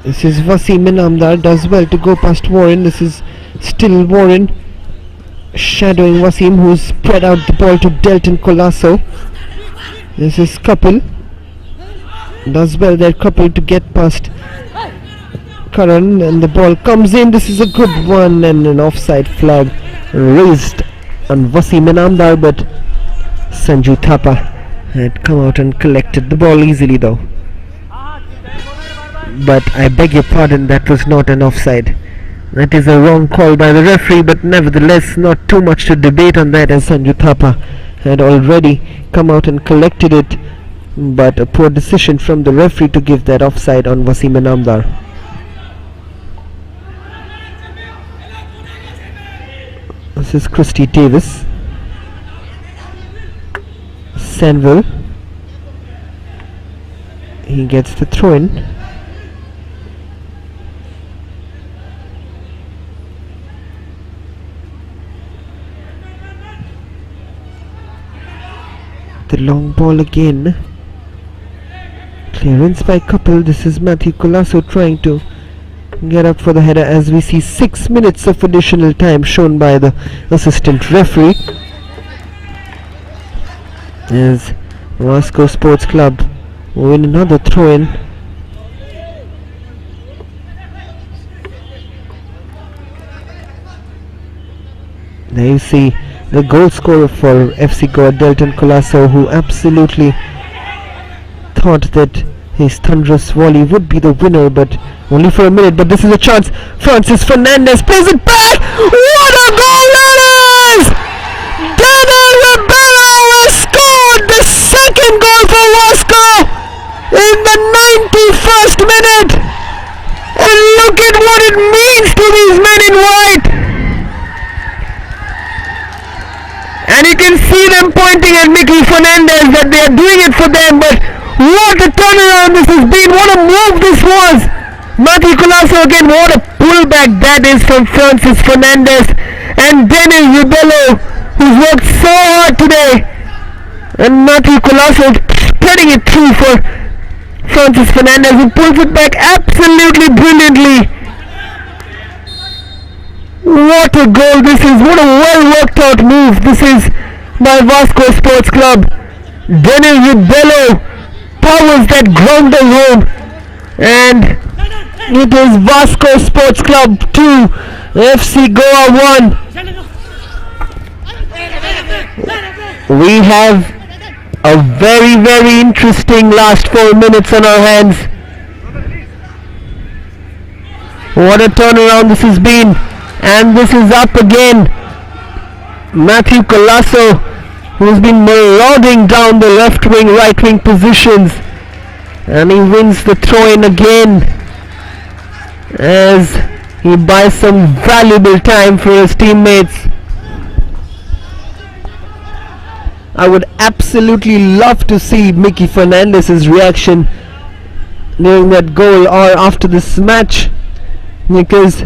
This is Wasim Inamdar, does well to go past Warren. This is still Warren shadowing Wasim, who's spread out the ball to Delton Colasso. This is Kapil. Does well there, Kapil, to get past Karan, and the ball comes in. This is a good one, and an offside flag raised on Wasim Inamdar, but Sanju Thapa had come out and collected the ball easily though. But I beg your pardon, that was not an offside. That is a wrong call by the referee, but nevertheless not too much to debate on that, as Sanju Thapa had already come out and collected it, but a poor decision from the referee to give that offside on Wasim Inamdar. This is Christy Davis. Senville, he gets the throw in. The long ball again. Clearance by Kapil. This is Matthew Colasso trying to get up for the header, as we see 6 minutes of additional time shown by the assistant referee, as VASCO Sports Club win another throw-in. There you see the goal scorer for FC Goa, Delton Colasso, who absolutely thought that his thunderous volley would be the winner, but only for a minute. But this is a chance. Francis Fernandez plays it back. What a goal that is! Daniel Rebello has scored the second goal for VASCO in the 91st minute. And look at what it means to these men in white. And you can see them pointing at Mickey Fernandez that they are doing it for them, but what a turnaround this has been. What a move this was. Matthew Colasso again. What a pullback that is from Francis Fernandez. And Daniel Rebello, who's worked so hard today. And Matthew Colasso spreading it through for Francis Fernandez, who pulls it back absolutely brilliantly. What a goal this is. What a well worked out move this is by VASCO Sports Club. Daniel Rebello powers that grounder home, and it is VASCO Sports Club 2, FC Goa 1. We have a very, very interesting last 4 minutes on our hands. What a turnaround this has been, and this is up again. Matthew Colasso, who's been marauding down the left wing, right wing positions, and he wins the throw-in again as he buys some valuable time for his teammates. I would absolutely love to see Mickey Fernandez's reaction during that goal or after this match, because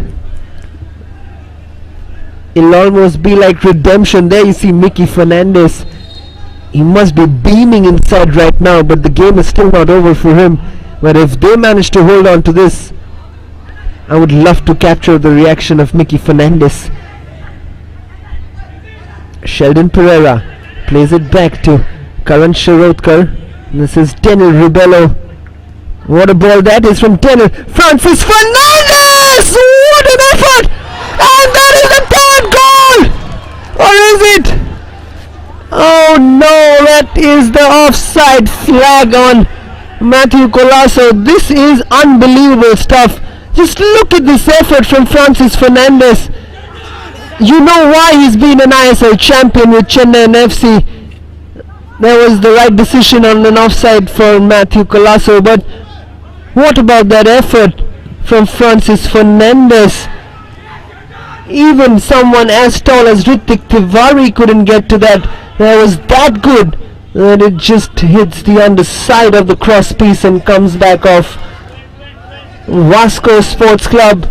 it'll almost be like redemption. There you see Mickey Fernandez. He must be beaming inside right now, but the game is still not over for him. But if they manage to hold on to this, I would love to capture the reaction of Mickey Fernandez. Sheldon Pereira plays it back to Karan Shirotkar. This is Daniel Rebello. What a ball that is from Daniel. Francis Fernandez! What an effort! And that is the third goal! Or is it? Oh no, that is the offside flag on Matthew Colasso. This is unbelievable stuff. Just look at this effort from Francis Fernandez. You know why he's been an ISL champion with Chennai FC. There was the right decision on an offside for Matthew Colasso, but what about that effort from Francis Fernandez? Even someone as tall as Ritik Tiwari couldn't get to that. That was that good that it just hits the underside of the cross piece and comes back off. VASCO Sports Club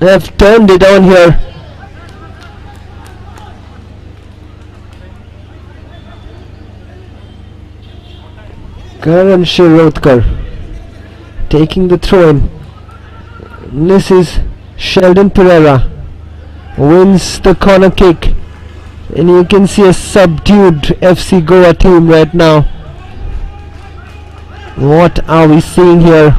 have turned it on here. Karan Shirotkar taking the throw-in. This is Sheldon Pereira, wins the corner kick, and you can see a subdued FC Goa team right now. What are we seeing here?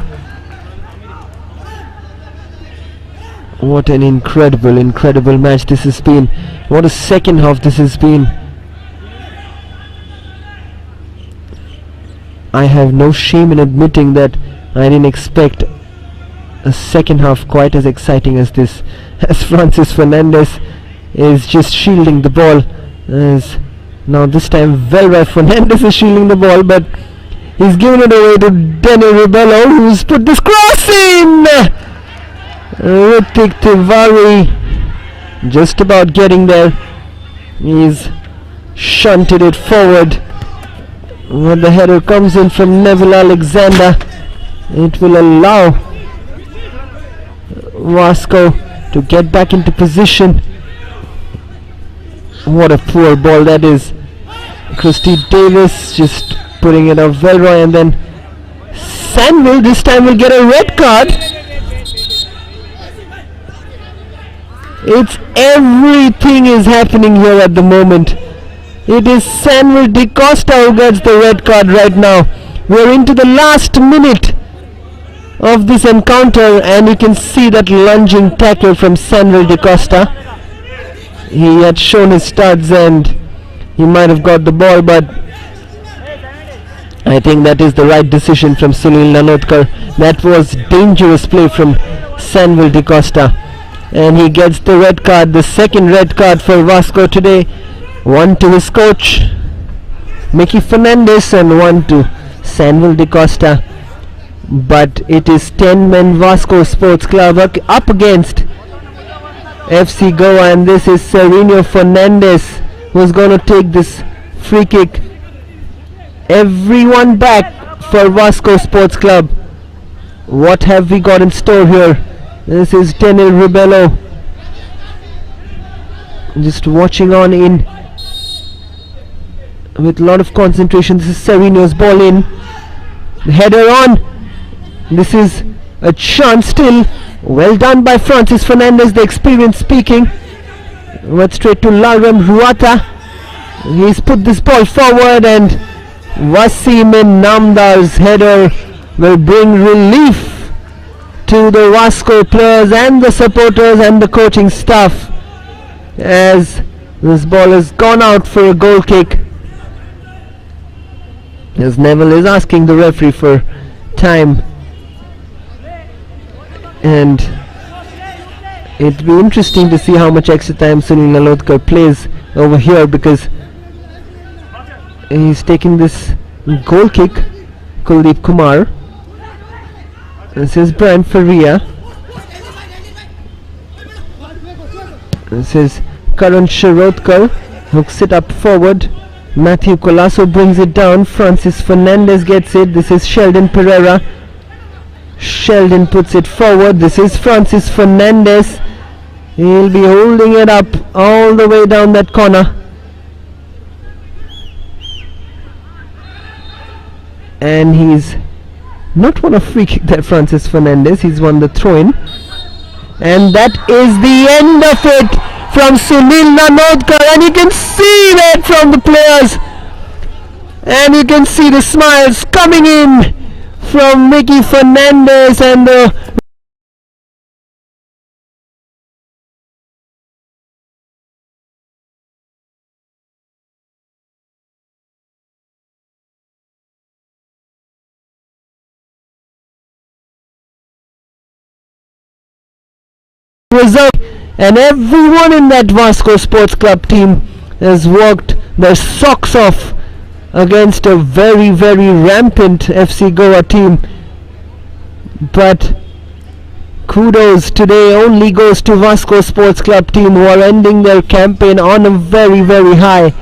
What an incredible match this has been. What a second half this has been. I have no shame in admitting that I didn't expect a second half quite as exciting as this, as Francis Fernandez is just shielding the ball. As now this time Velva Fernandez is shielding the ball, but he's given it away to Daniel Rebello, who's put this cross in. Ritik Tiwari just about getting there. He's shunted it forward. When the header comes in from Neville Alexander, it will allow VASCO to get back into position. What a poor ball that is. Christy Davis just putting it off Velroy, and then Sanville this time will get a red card. It's everything is happening here at the moment. It is Sanville De Costa who gets the red card right now. We're into the last minute of this encounter, and you can see that lunging tackle from Sanville De Costa. He had shown his studs and he might have got the ball, but I think that is the right decision from Sunil Nanodkar. That was dangerous play from Sanvel de Costa, and he gets the red card, the second red card for Vasco today. One to his coach Mickey Fernandez and one to Sanvel de Costa. But it is 10-men Vasco Sports Club up against FC Goa, and this is Sereno Fernandez who's going to take this free kick. Everyone back for Vasco Sports Club. What have we got in store here? This is Daniel Ribello just watching on in with a lot of concentration. This is Sereno's ball in. The header on. This is a chance still. Well done by Francis Fernandez, the experience speaking. Went straight to Larem Ruata. He's put this ball forward, and Wasim Namdar's header will bring relief to the Vasco players and the supporters and the coaching staff, as this ball has gone out for a goal kick. As Neville is asking the referee for time, and it'll be interesting to see how much extra time Sunil Nanodkar plays over here, because he's taking this goal kick. Kuldeep Kumar. This is Brian Faria. This is Karan Shirodkar, hooks it up forward. Matthew Colasso brings it down. Francis Fernandez gets it. This is Sheldon Pereira. Sheldon puts it forward. This is Francis Fernandez. He'll be holding it up all the way down that corner. And he's not won a free kick, that Francis Fernandez. He's won the throw-in. And that is the end of it from Sunil Nanodkar. And you can see that from the players. And you can see the smiles coming in from Mickey Fernandez and the result, and everyone in that Vasco Sports Club team has worked their socks off against a very, very rampant FC Goa team. But kudos today only goes to Vasco Sports Club team, who are ending their campaign on a very, very high.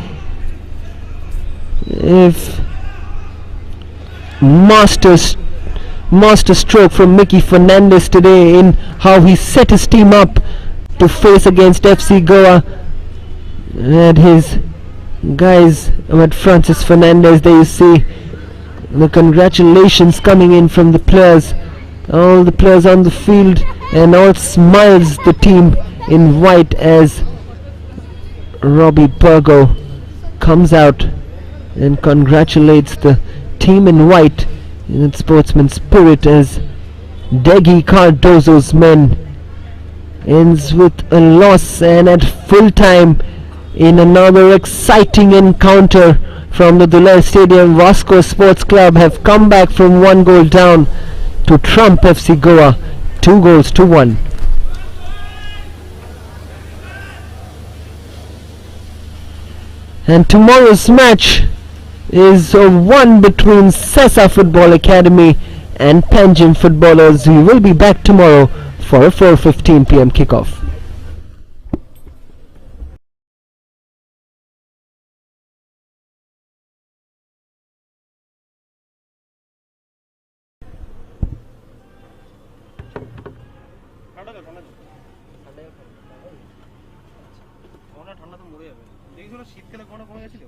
If master stroke from Mickey Fernandez today in how he set his team up to face against FC Goa. And his guys with Francis Fernandez, there you see the congratulations coming in from the players, all the players on the field, and all smiles the team in white as Robbie Burgo comes out and congratulates the team in white in its sportsman spirit, as Degi Cardozo's men ends with a loss, and at full time in another exciting encounter from the Dulai Stadium, Vasco Sports Club have come back from 1 goal down to trump FC Goa 2-1. And tomorrow's match is one between Sessa Football Academy and Panjim footballers. We will be back tomorrow for a 4:15 p.m. kickoff. ঠান্ডা তো মরে যাবে, দেখি শীতকালে কোনো কমে গেছিল।